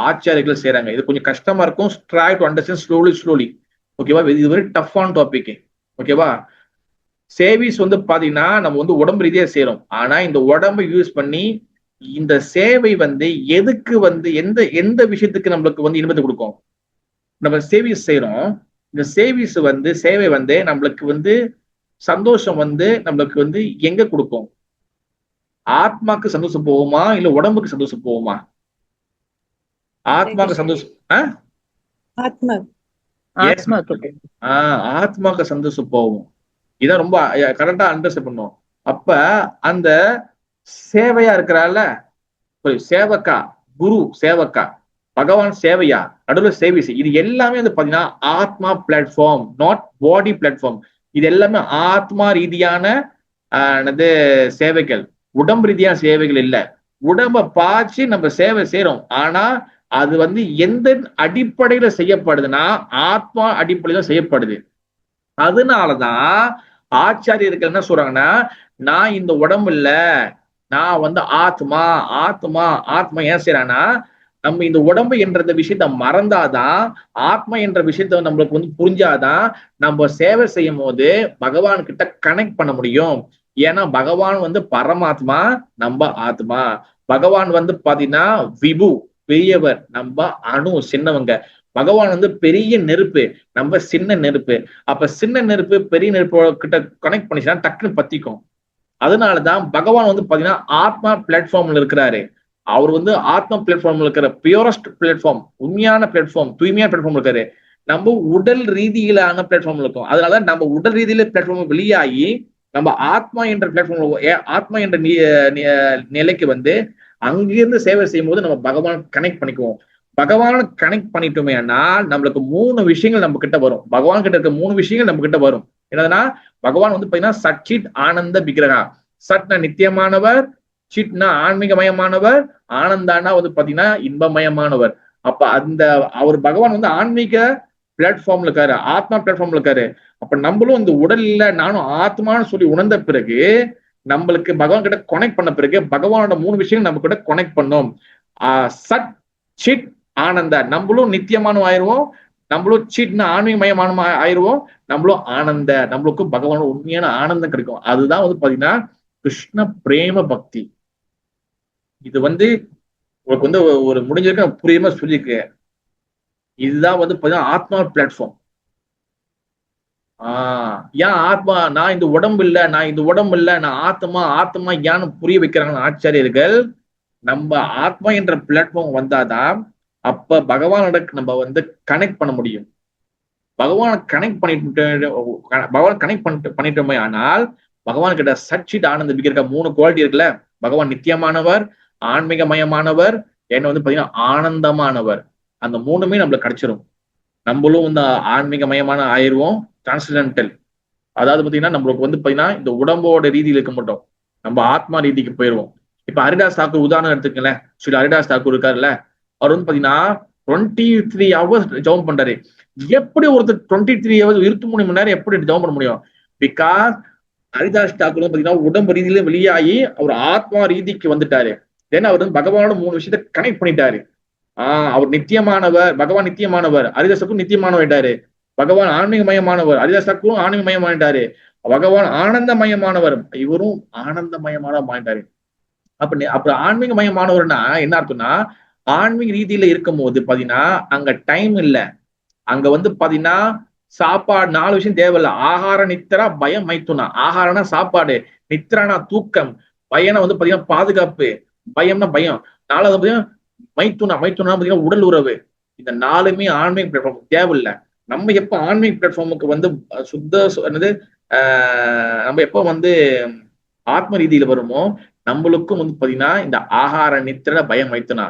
ஆச்சாரிகள் செய்யறாங்க. இது கொஞ்சம் கஷ்டமா இருக்கும். Try to understand slowly. ஓகேவா? இது வெரி டஃப்பான டாபிக். ஓகேவா? சேவிஸ் வந்து பாத்தீங்கன்னா நம்ம வந்து உடம்பு ரீதியா செய்யறோம். ஆனா இந்த உடம்பை யூஸ் பண்ணி இந்த சேவை வந்து எதுக்கு வந்து எந்த விஷயத்துக்கு நம்மளுக்கு வந்து இன்பத்தை கொடுக்கும்? நம்ம சேவிஸ் செய்யறோம். இந்த சேவை வந்து நம்மளுக்கு வந்து சந்தோஷம் வந்து நம்மளுக்கு வந்து எங்க கொடுக்கும்? ஆத்மாக்கு சந்தோஷம் போகுமா இல்ல உடம்புக்கு சந்தோஷம் போகுமா? ஆத்மாக்கு சந்தோஷம். ஆத்மாக்கு சந்தோஷம் போகும். இதான் ரொம்ப கரெக்டா அண்டர்ஸ்டாண்ட் பண்ணும். அப்ப அந்த சேவையா இருக்கிறால சேவக்கா, குரு சேவக்கா, பகவான் சேவையா, நடுவில் சேவை. இது எல்லாமே வந்து பாத்தீங்கன்னா ஆத்மா பிளாட்ஃபார்ம், நாட் பாடி பிளாட்ஃபார்ம். இது எல்லாமே ஆத்மா ரீதியான சேவைகள், உடம்பு ரீதியான சேவைகள் இல்ல. உடம்ப பாய்ச்சி நம்ம சேவை செய்யறோம். ஆனா அது வந்து எந்த அடிப்படையில செய்யப்படுதுன்னா ஆத்மா அடிப்படையில செய்யப்படுது. அதனாலதான் ஆச்சாரியர்கள் என்ன சொல்றாங்கன்னா, நான் இந்த உடம்பு இல்ல, நான் வந்து ஆத்மா ஆத்மா ஆத்மா. ஏன் செய்யறான்னா, நம்ம இந்த உடம்பு என்ற விஷயத்த மறந்தாதான், ஆத்மா என்ற விஷயத்த நம்மளுக்கு வந்து புரிஞ்சாதான் நம்ம சேவை செய்யும் போது பகவான் கிட்ட கனெக்ட் பண்ண முடியும். ஏன்னா பகவான் வந்து பரமாத்மா, நம்ம ஆத்மா. பகவான் வந்து பாத்தீங்கன்னா விபு, பெரியவர், நம்ம அணு, சின்னவங்க. பகவான் வந்து பெரிய நெருப்பு, நம்ம சின்ன நெருப்பு. அப்ப சின்ன நெருப்பு பெரிய நெருப்பு கிட்ட கனெக்ட் பண்ணிச்சுன்னா டக்குன்னு பத்திக்கும். அதனாலதான் பகவான் வந்து பாத்தீங்கன்னா ஆத்மா பிளாட்ஃபார்ம்ல இருக்கிறாரு. அவர் வந்து ஆத்மா பிளாட்ஃபார்ம்ல இருக்கிற பியூரஸ்ட் பிளாட்ஃபார்ம், உண்மையான பிளாட்ஃபார்ம், தூய்மையான பிளாட்ஃபார்ம் இருக்காரு. நம்ம உடல் ரீதியிலான பிளாட்ஃபார்ம்ல இருக்கும். அதனால நம்ம உடல் ரீதியில பிளாட்ஃபார்ம் வெளியாகி நம்ம ஆத்மா என்ற பிளாட்ஃபார்ம், ஆத்மா என்ற நிலைக்கு வந்து அங்கிருந்து சேவை செய்யும் போது நம்ம பகவான் கனெக்ட் பண்ணிக்குவோம். பகவானை கனெக்ட் பண்ணிட்டோமே ஆனால் நம்மளுக்கு 3 விஷயங்கள் நம்ம கிட்ட வரும். பகவான் கிட்ட இருக்க 3 விஷயங்கள் நம்ம கிட்ட வரும். என்னதுன்னா, பகவான் வந்து பாத்தீங்கன்னா சச்சித் ஆனந்த விக்கிரகா. சட்னா நித்தியமானவர், சிட்னா ஆன்மீகமயமானவர், ஆனந்தானா வந்து பாத்தீங்கன்னா இன்பமயமானவர். அப்ப அந்த அவர் பகவான் வந்து ஆன்மீக பிளாட்ஃபார்ம்ல இருக்காரு, ஆத்மா பிளாட்ஃபார்ம்ல இருக்காரு. அப்ப நம்மளும் இந்த உடல் இல்ல, நானும் ஆத்மான்னு சொல்லி உணர்ந்த பிறகு நம்மளுக்கு பகவான் கிட்ட கனெக்ட் பண்ண பிறகு பகவானோட 3 விஷயங்கள் நம்ம கிட்ட கனெக்ட் பண்ணோம். சட் சிட் ஆனந்த, நம்மளும் நித்தியமான ஆயிடுவோம், நம்மளும் சிட்னா ஆன்மீகமயமான ஆயிடுவோம், நம்மளும் ஆனந்த, நம்மளுக்கு பகவானோட உண்மையான ஆனந்தம் கிடைக்கும். அதுதான் வந்து பாத்தீங்கன்னா கிருஷ்ண பிரேம பக்தி. இது வந்து உங்களுக்கு வந்து ஒரு முடிஞ்சிருக்க புரியுமா சொல்லிருக்கு. இதுதான் வந்து பாத்தீங்கன்னா ஆத்மா பிளாட்ஃபார்ம். ஏன் ஆத்மா, நான் இந்த உடம்பு இல்ல, நான் இந்த உடம்பு இல்ல, நான் ஆத்மா ஆத்மா ஏன்னு புரிய வைக்கிறாங்க ஆச்சாரியர்கள். நம்ம ஆத்மா என்ற பிளாட்ஃபார்ம் வந்தாதான் அப்ப பகவானோட நம்ம வந்து கனெக்ட் பண்ண முடியும். பகவானை கனெக்ட் பண்ணிட்டோமே ஆனால் பகவான் கிட்ட சச்சித் ஆனந்த விக்கிரக 3 குவாலிட்டி இருக்குல்ல. பகவான் நித்தியமானவர், ஆன்மீகமயமானவர், என்ன வந்து பாத்தீங்கன்னா ஆனந்தமானவர். அந்த 3மே நம்மளுக்கு கிடைச்சிரும். நம்மளும் வந்து ஆன்மீகமயமான ஆயிடுவோம், டிரான்ஸ்டென்டல். அதாவது பாத்தீங்கன்னா நம்மளுக்கு வந்து பாத்தீங்கன்னா இந்த உடம்போட ரீதியில் இருக்க மாட்டோம், நம்ம ஆத்மா ரீதிக்கு போயிடுவோம். இப்ப ஹரிதாஸ் தாக்கூர் உதாரணம் எடுத்துக்கங்களேன். ஸ்ரீ ஹரிதாஸ் தாக்கூர் இருக்காருல்ல, அவர் வந்து பாத்தீங்கன்னா 23 hours ஜபம் பண்றாரு. எப்படி ஒருத்தர் 23 hours 23 மணி நேரம் எப்படி ஜபம் பண்ண முடியும்? பிகாஸ் ஹரிதாஸ் தாக்கூர் பாத்தீங்கன்னா உடம்பு ரீதியில வெளியாகி அவர் ஆத்மா ரீதிக்கு வந்துட்டாரு. ஏன்னா அவர் வந்து பகவானோட 3 விஷயத்த கனெக்ட் பண்ணிட்டாரு. அவர் நித்தியமானவர், பகவான் நித்தியமானவர், ஹரிதாஸ் தாக்கூர் நித்தியமானவர்ட்டாரு. பகவான் ஆன்மீகமயமானவர், ஹரிதாஸ் தாக்கூரும் ஆன்மீகமயமாயிட்டாரு. பகவான் ஆனந்தமயமானவர், இவரும் ஆனந்தமயமானவராயிட்டாரு. அப்புறம் ஆன்மீகமயமானவர்னா என்ன அர்த்தம்னா, ஆன்மீக ரீதியில இருக்கும் போது பாத்தீங்கன்னா அங்க டைம் இல்ல. அங்க வந்து பாத்தீங்கன்னா சாப்பாடு 4 விஷயம் தேவையில்ல. ஆகார நித்திரா பயம் மைத்துனா. ஆகாரம்னா சாப்பாடு, நித்திரானா தூக்கம், பயம்னா வந்து பாத்தீங்கன்னா பாதுகாப்பு, பயம்னா பயம், 4வது பாத்தீங்கன்னா மைத்துனா பாத்தீங்கன்னா உடல் உறவு. இந்த 4மே ஆன்மீக பிளாட்ஃபார்ம் தேவையில்லை. நம்ம எப்ப ஆன்மீக பிளாட்ஃபார்முக்கு வந்து என்னது நம்ம எப்ப வந்து ஆத்ம ரீதியில வருமோ நம்மளுக்கும் வந்து பாத்தீங்கன்னா இந்த ஆகார நித்திர பயம் மைத்துனா,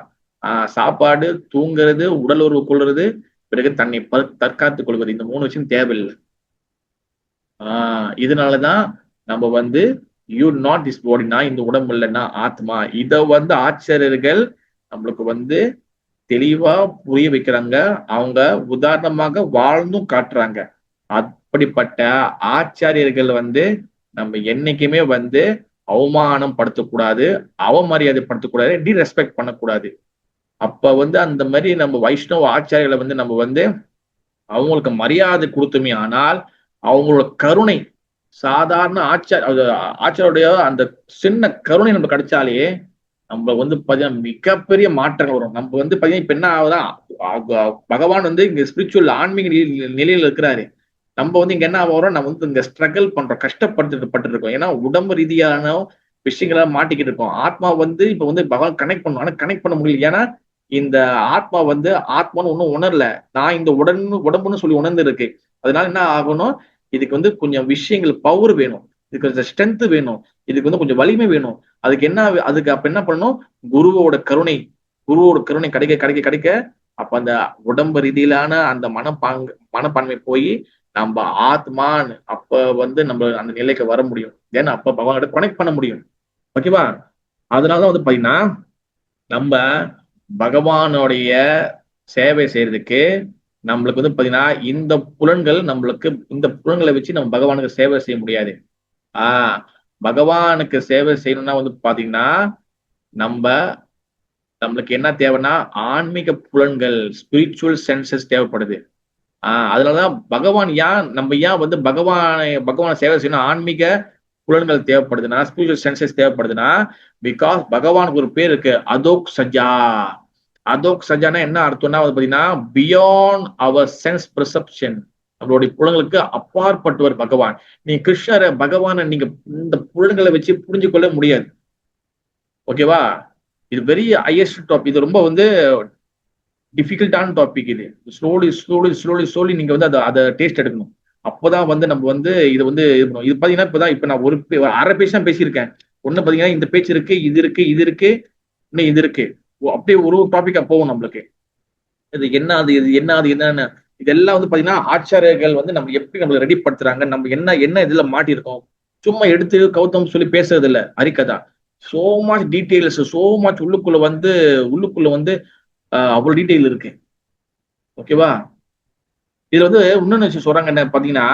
சாப்பாடு, தூங்குறது, உடல் உறவு கொள்றது, பிறகு தன்னை தற்காத்துக் கொள்வது, இந்த 3 விஷயம் தேவையில்லை. இதனாலதான் நம்ம வந்து யூ நாட் திஸ் பாடி, நான் இந்த உடம்பு இல்லைன்னா ஆத்மா. இத வந்து ஆச்சாரியர்கள் நம்மளுக்கு வந்து தெளிவா புரிய வைக்கிறாங்க. அவங்க உதாரணமாக வாழ்ந்தும் காட்டுறாங்க. அப்படிப்பட்ட ஆச்சாரியர்கள் வந்து நம்ம என்னைக்குமே வந்து அவமானம் படுத்தக்கூடாது, அவமரியாதை படுத்தக்கூடாது, டிரெஸ்பெக்ட் பண்ணக்கூடாது. அப்ப வந்து அந்த மாதிரி நம்ம வைஷ்ணவ ஆச்சாரியர்களை வந்து நம்ம வந்து அவங்களுக்கு மரியாதை கொடுத்துமே ஆனால் அவங்களோட கருணை, சாதாரண ஆச்சாரியுடைய அந்த சின்ன கருணை நம்ம கிடைச்சாலே நம்ம வந்து பாத்தீங்கன்னா மிகப்பெரிய மாற்றங்கள் வரும். நம்ம வந்து பாத்தீங்கன்னா இப்ப என்ன ஆகுதான், பகவான் வந்து இங்க ஸ்பிரிச்சுவல் ஆன்மீக நிலையில இருக்கிறாரு. நம்ம வந்து இங்க என்ன ஆகிறோம், நம்ம வந்து இங்க ஸ்ட்ரகிள் பண்றோம், கஷ்டப்பட்டு இருக்கோம். ஏன்னா உடம்பு ரீதியான விஷயங்கள மாட்டிக்கிட்டு இருக்கோம். ஆத்மா வந்து இப்ப வந்து பகவான் கனெக்ட் பண்ணும், ஆனா கனெக்ட் பண்ண முடியல. ஏன்னா இந்த ஆத்மா வந்து ஆத்மான்னு ஒன்னும் உணரல, நான் இந்த உடம்புன்னு சொல்லி உணர்ந்து இருக்கு. அதனால என்ன ஆகணும், இதுக்கு வந்து கொஞ்சம் விஷயங்கள் பவர் வேணும், இதுக்கு கொஞ்சம் ஸ்ட்ரென்த் வேணும், இதுக்கு வந்து கொஞ்சம் வலிமை வேணும். அதுக்கு அப்ப என்ன பண்ணணும், குருவோட கருணை கிடைக்க அப்ப அந்த உடம்பு ரீதியிலான அந்த மனப்பான்மை போய் நம்ம ஆத்மான்னு அப்ப வந்து நம்ம அந்த நிலைக்கு வர முடியும். ஏன்னா அப்ப பகவானோட கனெக்ட் பண்ண முடியும். ஓகேவா? அதனாலதான் வந்து பாத்தீங்கன்னா நம்ம பகவானுடைய சேவை செய்யறதுக்கு நம்மளுக்கு வந்து பாத்தீங்கன்னா இந்த புலன்களை வச்சு நம்ம பகவானுக்கு சேவை செய்ய முடியாது. பகவானுக்கு சேவை செய்யணும்னா வந்து பாத்தீங்கன்னா நம்மளுக்கு என்ன தேவைன்னா ஆன்மீக புலன்கள், ஸ்பிரிச்சுவல் சென்சஸ் தேவைப்படுது. அதனாலதான் பகவான் நம்ம ஏன் வந்து பகவானை சேவை செய்யணும், ஆன்மீக புலன்கள் தேவைப்படுதுன்னா, ஸ்பிரிச்சுவல் சென்சஸ் தேவைப்படுதுன்னா, பிகாஸ் பகவானுக்கு ஒரு பேர் இருக்கு, அதோக் சஜா. அதோக் சஜானா என்ன அர்த்தம்னா வந்து பாத்தீங்கன்னா பியாண்ட் அவர் சென்ஸ் பெர்செப்ஷன், நம்மளுடைய புலன்களுக்கு அப்பாற்பட்டவர் பகவான். நீ கிருஷ்ணரை பகவானை நீங்க இந்த புலன்களை வச்சு புரிஞ்சு கொள்ள முடியாது. ஓகேவா? இது வெரி ஹையஸ்ட் டாபிக். இது ரொம்ப வந்து டிஃபிகல்ட்டான டாபிக். இது ஸ்லோலி நீங்க வந்து அதை டேஸ்ட் எடுக்கணும். அப்போதான் வந்து நம்ம வந்து இது வந்து இது பண்ணுவோம். இது பாத்தீங்கன்னா இப்ப நான் ஒரு அரை பேஜ் தான் பேசியிருக்கேன். ஒண்ணு பாத்தீங்கன்னா இந்த பேச்சு இருக்கு, இது இருக்கு, இன்னும் இது இருக்கு. அப்படியே ஒரு டாபிக்கா போகும் நம்மளுக்கு. இது என்னன்னு இதெல்லாம் வந்து பாத்தீங்கன்னா ஆச்சாரியர்கள் வந்து நம்ம எப்படி நம்மளை ரெடி படுத்துறாங்க, நம்ம என்ன இதுல மாட்டிருக்கோம். சும்மா எடுத்து கௌதம் சொல்லி பேசுறது இல்ல Harikatha. So much details, so much உள்ளுக்குள்ள வந்து அவ்வளவு டீடைல் இருக்கு. ஓகேவா? இதுல வந்து இன்னொன்னு விஷயம் சொல்றாங்க என்ன பாத்தீங்கன்னா,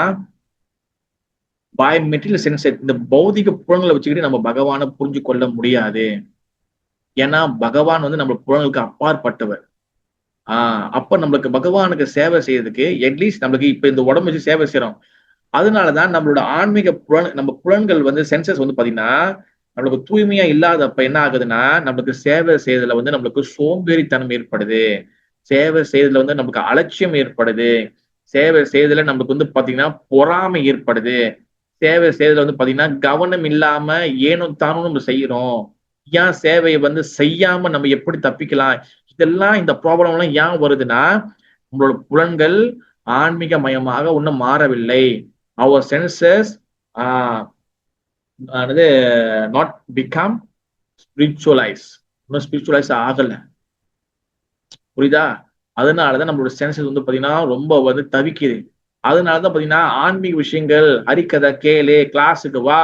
பை மெட்டீரியல் சென்ஸ், இந்த பௌதிக புலன்களை வச்சுக்கிட்டு நம்ம பகவானை புரிஞ்சு கொள்ள முடியாது. ஏன்னா பகவான் வந்து நம்ம புலன்களுக்கு அப்பாற்பட்டவர். அப்ப நம்மளுக்கு பகவானுக்கு சேவை செய்யறதுக்கு அட்லீஸ்ட் நம்மளுக்கு இப்ப இந்த உடம்பு வச்சு சேவை செய்யறோம். அதனாலதான் நம்மளோட ஆன்மீக நம்ம புலன்கள் வந்து சென்சஸ் வந்து பாத்தீங்கன்னா நம்மளுக்கு தூய்மையா இல்லாதப்ப என்ன ஆகுதுன்னா, நம்மளுக்கு சேவை செய்யறதுல வந்து நம்மளுக்கு சோம்பேறித்தனம் ஏற்படுது, சேவை செய்யறதுல வந்து நம்மளுக்கு அலட்சியம் ஏற்படுது, சேவை செய்யறதுல நம்மளுக்கு வந்து பாத்தீங்கன்னா பொறாமை ஏற்படுது, சேவை செய்யறதுல வந்து பாத்தீங்கன்னா கவனம் இல்லாம ஏனும் தானும் நம்ம செய்யறோம். ஏன் சேவையை வந்து செய்யாம நம்ம எப்படி தப்பிக்கலாம், இதெல்லாம் இந்த ப்ராப்ளம் எல்லாம் ஏன் வருதுன்னா, நம்மளோட புலன்கள் ஆன்மீக மயமாக ஒன்னும் மாறவில்லை. அவர் சென்சஸ் நாட் பிகம் ஸ்பிரிச்சுவலைஸ், இன்னும் ஸ்பிரிச்சுவலைஸ் ஆகல. புரியுதா? அதனாலதான் நம்மளோட சென்சஸ் வந்து பாத்தீங்கன்னா ரொம்ப வந்து தவிக்குது. அதனாலதான் பாத்தீங்கன்னா ஆன்மீக விஷயங்கள், ஹரிகதை கேளு, கிளாஸுக்கு வா,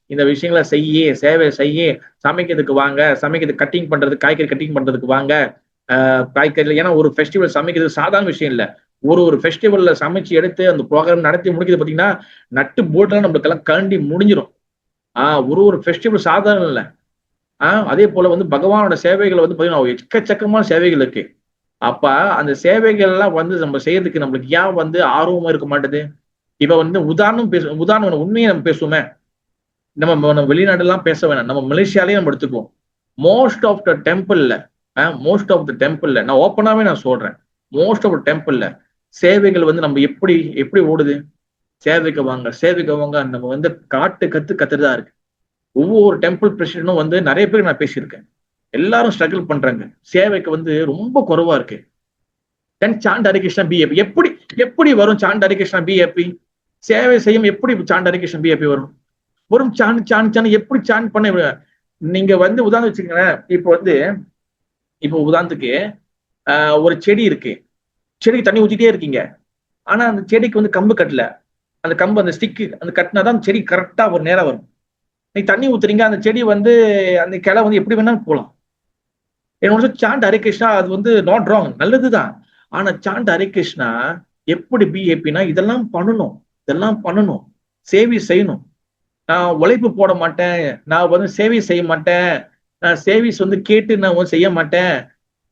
இந்த விஷயங்களை செய்ய, சேவை செய்ய, சமைக்கிறதுக்கு வாங்க, சமைக்கிறதுக்கு கட்டிங் பண்றதுக்கு, காய்கறி கட்டிங் பண்றதுக்கு வாங்க, காய்கறி. ஏன்னா ஒரு ஃபெஸ்டிவல் சமைக்கிறது சாதாரண விஷயம் இல்ல. ஒரு ஃபெஸ்டிவல்ல சமைச்சு எடுத்து அந்த ப்ரோக்ராம் நடத்தி முடிக்கிறது பாத்தீங்கன்னா நட்டு போட்டுலாம் நம்மளுக்கு எல்லாம் கண்டி முடிஞ்சிடும். ஒரு ஃபெஸ்டிவல் சாதாரணம் இல்லை. அதே போல வந்து பகவானோட சேவைகள் வந்து பாத்தீங்கன்னா எக்கச்சக்கமான சேவைகள் இருக்கு. அப்ப அந்த சேவைகள் எல்லாம் வந்து நம்ம செய்யறதுக்கு நம்மளுக்கு ஏன் வந்து ஆர்வமா இருக்க மாட்டேது? இப்ப வந்து உதாரணம் உண்மையை நம்ம பேசுவோமே, நம்ம வெளிநாடு எல்லாம் பேச வேணாம், நம்ம மலேசியாலேயே நம்ம எடுத்துக்குவோம். மோஸ்ட் ஆஃப் த டெம்பிள்ல நான் ஓப்பனாவே நான் சொல்றேன், மோஸ்ட் ஆஃப் த டெம்பிள்ல சேவைகள் வந்து நம்ம எப்படி ஓடுது, சேவைக்கு வாங்க நம்ம வந்து கத்துறதா இருக்கு. ஒவ்வொரு டெம்பிள் பிரசிடென்டும் வந்து நிறைய பேர் நான் பேசியிருக்கேன், எல்லாரும் ஸ்ட்ரகிள் பண்றாங்க, சேவைக்கு வந்து ரொம்ப குறைவா இருக்கு. தென் சாண்ட் ஹரிகிருஷ்ணா பிஏபி எப்படி வரும்? சாண்ட் ஹரிகிருஷ்ணா பிஏபி சேவை செய்யும் எப்படி சாண்ட் ஹரிகிருஷ்ணா பிஏபி வரும்? சாண்ட் எப்படி சாண்ட் பண்ண? நீங்க வந்து உதாரணம் வச்சுக்கோங்களேன். இப்போ உதாரணத்துக்கு ஒரு செடி இருக்கு, செடிக்கு தண்ணி ஊத்திட்டே இருக்கீங்க, ஆனா அந்த செடிக்கு வந்து கம்பு கட்டல, அந்த கம்பு அந்த ஸ்டிக்கு அந்த கட்டினாதான் அந்த செடி கரெக்டா ஒரு நேரம் வரும். நீ தண்ணி ஊத்துறீங்க, அந்த செடி வந்து அந்த கிளை வந்து எப்படி வேணாலும் போகலாம். என்னோட சாண்ட் ஹரிகிருஷ்ணா அது வந்து நாட் ராங், நல்லதுதான். ஆனா சாண்ட் ஹரிகிருஷ்ணா எப்படி பிஏபினா இதெல்லாம் பண்ணணும், சேவை செய்யணும். நான் உழைப்பு போட மாட்டேன், நான் வந்து சேவை செய்ய மாட்டேன், நான் சேவிஸ் வந்து கேட்டு நான் வந்து செய்ய மாட்டேன்,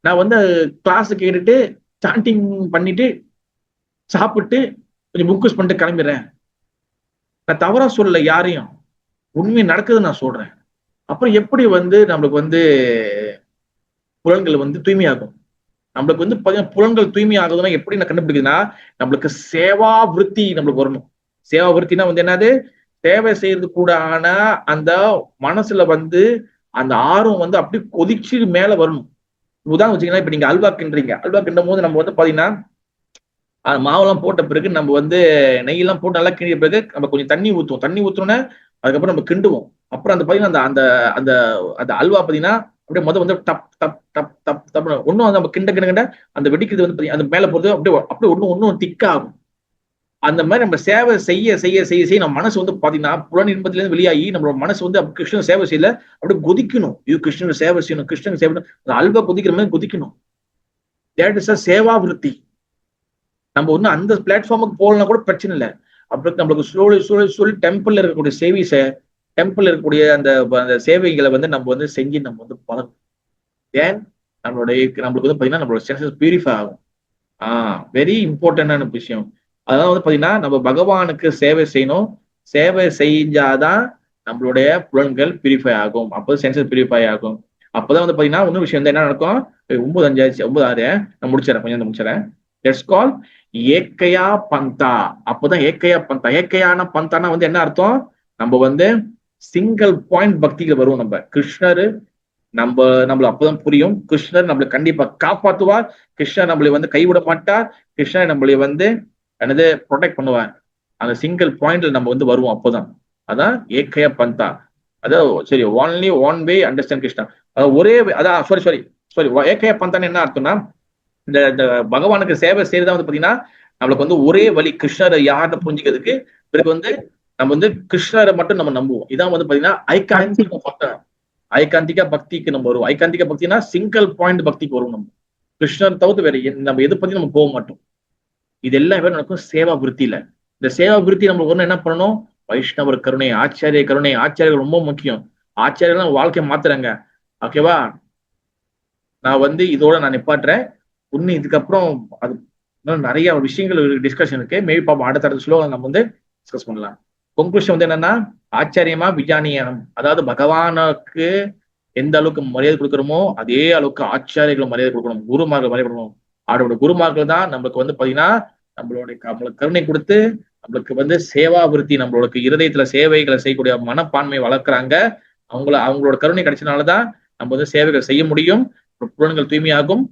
நான் வந்து கிளாஸ் கேட்டுட்டு சாண்டிங் பண்ணிட்டு சாப்பிட்டு கொஞ்சம் புக்கஸ் பண்ணிட்டு கிளம்பிடுறேன். நான் தவறா சொல்லல யாரையும், உண்மை நடக்குது நான் சொல்றேன். அப்புறம் எப்படி வந்து நம்மளுக்கு வந்து புலன்கள் வந்து தூய்மையாகும்? நம்மளுக்கு வந்து பாத்தீங்கன்னா புலன்கள் தூய்மை ஆகுதுன்னா எப்படி நான் கண்டுபிடிக்குதுன்னா, நம்மளுக்கு சேவா விருத்தி நம்மளுக்கு வரணும். சேவா விருத்தினா வந்து என்னது? சேவை செய்யறது கூட ஆனா அந்த மனசுல வந்து அந்த ஆர்வம் வந்து அப்படி கொதிச்சு மேல வரணும். உதாரணம் வச்சுக்கீங்கன்னா, இப்ப நீங்க அல்வா கிண்டும் போது நம்ம வந்து பாத்தீங்கன்னா மாவெல்லாம் போட்ட பிறகு நம்ம வந்து நெய்யெல்லாம் போட்டு நல்லா கிண்டிய பிறகு நம்ம கொஞ்சம் தண்ணி ஊற்றோன்னே அதுக்கப்புறம் நம்ம கிண்டுவோம். அப்புறம் அந்த பாத்தீங்கன்னா அந்த அந்த அந்த அல்வா பாத்தீங்கன்னா அப்படியே வந்து டப் டப் டப் டப் டப் ஒன்னும் நம்ம கிண்ட அந்த வெடிக்கிறது வந்து அந்த மேல போறது அப்படியே ஒன்னும் திக்கா ஆகும். அந்த மாதிரி நம்ம சேவை செய்ய செய்ய செய்ய செய்ய நம்ம மனசு வந்து பாத்தீங்கன்னா புலன் இன்பத்துல இருந்து வெளியாகி நம்மளோட மனசு வந்து கிருஷ்ணன் சேவை செய்யல அப்படியே கொதிக்கணும். இது கிருஷ்ணன் சேவை செய்யணும், கிருஷ்ணன் சேவை, அல்வா கொதிக்கிற மாதிரி கொதிக்கணும். தேட் இஸ் அ சேவா விருத்தி. நம்ம ஒண்ணு அந்த பிளாட்ஃபார்முக்கு போகலன்னா கூட பிரச்சனை இல்லை. அப்புறம் நம்மளுக்கு சொல்லி டெம்பிள்ல இருக்கக்கூடிய சேவிஸை, டெம்பிள் இருக்கக்கூடிய அந்த சேவைகளை வந்து நம்ம வந்து செஞ்சு நம்ம வந்து பழகும். ஏன் நம்மளுக்கு வந்து பாத்தீங்கன்னா நம்மளோட சென்சஸ் பியூரிஃபை ஆகும். வெரி இம்பார்ட்டன்டான விஷயம். அதான் வந்து பாத்தீங்கன்னா நம்ம பகவானுக்கு சேவை செய்யணும். சேவை செஞ்சாதான் நம்மளுடைய புலன்கள் பியூரிஃபை ஆகும். அப்போதான் சென்சஸ் பியூரிஃபை ஆகும். அப்பதான் வந்து பாத்தீங்கன்னா இன்னொரு விஷயம் வந்து என்ன நடக்கும், 9:5 நான் முடிச்சிடறேன், கொஞ்சம் முடிச்சிடறேன். லெட்ஸ் கால் ஏக்கையா பந்தா. அப்போதான் ஏக்கையா பந்தா. ஏக்கையான பந்தானா வந்து என்ன அர்த்தம், நம்ம வந்து சிங்கிள் பாயிண்ட் பக்திகள் வருவோம். நம்ம கிருஷ்ணர் நம்மள அப்பதான் புரியும். கிருஷ்ணர் நம்மளை கண்டிப்பா காப்பாத்துவார். கிருஷ்ணர் நம்மளை வந்து கைவிட மாட்டார். கிருஷ்ணர் நம்மளை வந்து என்னது ப்ரொடெக்ட் பண்ணுவார். அந்த சிங்கிள் பாயிண்ட்ல நம்ம வந்து வருவோம். அப்போதான் அதான் ஏக்கையா பந்தா. அதான் சரி, only one way understand Krishna. ஒரே அதான் சாரி ஏக்கையா பந்தான்னு என்ன அர்த்தம்னா, இந்த பகவானுக்கு சேவை செய்யறதா வந்து பாத்தீங்கன்னா நம்மளுக்கு வந்து ஒரே வழி கிருஷ்ணரை யாருன்னு புரிஞ்சுக்கிறதுக்கு. பிறகு வந்து நம்ம வந்து கிருஷ்ணரை மட்டும் நம்ம நம்புவோம். இதான் வந்து பாத்தீங்கன்னா ஐகாந்திகா பக்திக்கு நம்ம வருவோம். ஐகாந்திக பக்தினா சிங்கிள் பாயிண்ட் பக்திக்கு வருவோம். நம்ம கிருஷ்ணர் தவிர்த்து வேற நம்ம எது பத்தி நம்ம போக மாட்டோம். இது எல்லாமே நடக்கும் சேவா விருத்தியில. இந்த சேவா விருத்தி நம்ம ஒண்ணு என்ன பண்ணணும், வைஷ்ணவர் கருணை, ஆச்சாரிய கருணை. ஆச்சாரியர்கள் ரொம்ப முக்கியம். ஆச்சாரியர்கள் வாழ்க்கையை மாத்துறாங்க. ஓகேவா, நான் வந்து இதோட நான் நிப்பாட்டுறேன். இன்னும் இதுக்கப்புறம் அது நிறைய விஷயங்கள் டிஸ்கஷன் இருக்கு. மேபி பாப்போம், அடுத்த ஸ்லோகம் நம்ம வந்து டிஸ்கஸ் பண்ணலாம். கொன்க்ளூஷன் வந்து என்னன்னா, ஆச்சரியமா விஜானியம், அதாவது பகவானுக்கு எந்த அளவுக்கு மரியாதை கொடுக்குறோமோ அதே அளவுக்கு ஆச்சாரியர்களும் மரியாதை கொடுக்கணும், குருமார்கள் மரியாதை கொடுக்கணும். அவரோட குருமார்கள் தான் நம்மளுக்கு வந்து பாத்தீங்கன்னா நம்மளுக்கு கருணை கொடுத்து நம்மளுக்கு வந்து சேவா விருத்தி, நம்மளுக்கு இருதயத்துல சேவைகளை செய்யக்கூடிய மனப்பான்மை வளர்க்குறாங்க. அவங்களோட கருணை கிடைச்சனாலதான் நம்ம வந்து சேவைகள் செய்ய முடியும். புலன்கள் தூய்மையாகும்.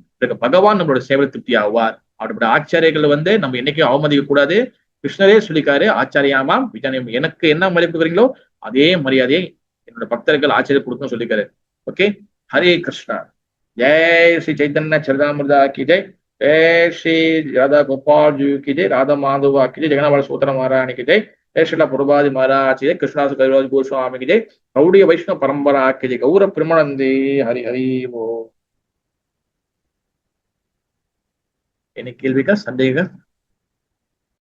பகவான் நம்மளோட சேவை திருப்தி ஆவார். அவருடைய ஆச்சாரியர்கள் வந்து நம்ம என்னைக்கும் அவமதிக்க கூடாது. கிருஷ்ணரே சொல்லிக்காரு, ஆச்சாரியாமா விஜயானியம், எனக்கு என்ன மரியாதை கொடுக்குறீங்களோ அதே மரியாதையை என்னோட பக்தர்கள் ஆச்சரியம் கொடுக்கணும்னு சொல்லிக்காரு. ஓகே, ஹரே கிருஷ்ணா. ஜெய் ஸ்ரீ சைத்தன்ய சரிதாமிர்தா கி ஜெய். ஜெய் ஸ்ரீ ராதா கோபால் ஜி கி ஜெய். ராதா மாதவா கி ஜெய். ஜெகநாத சூத்திர மகாராணி கி ஜெய். ஜெய் ஸ்ரீலா பிரபாதி மகாராஜ் கி ஜெய். கிருஷ்ணாசு கவிராஜ் கோஸ்வாமி கி ஜெய். கௌடிய வைஷ்ணவ பரம்பரா கி ஜெய். கௌர பிரமணந்தே. ஹரி ஹரி ஓ. என்ன கேள்விக்கா, சந்தேகம்?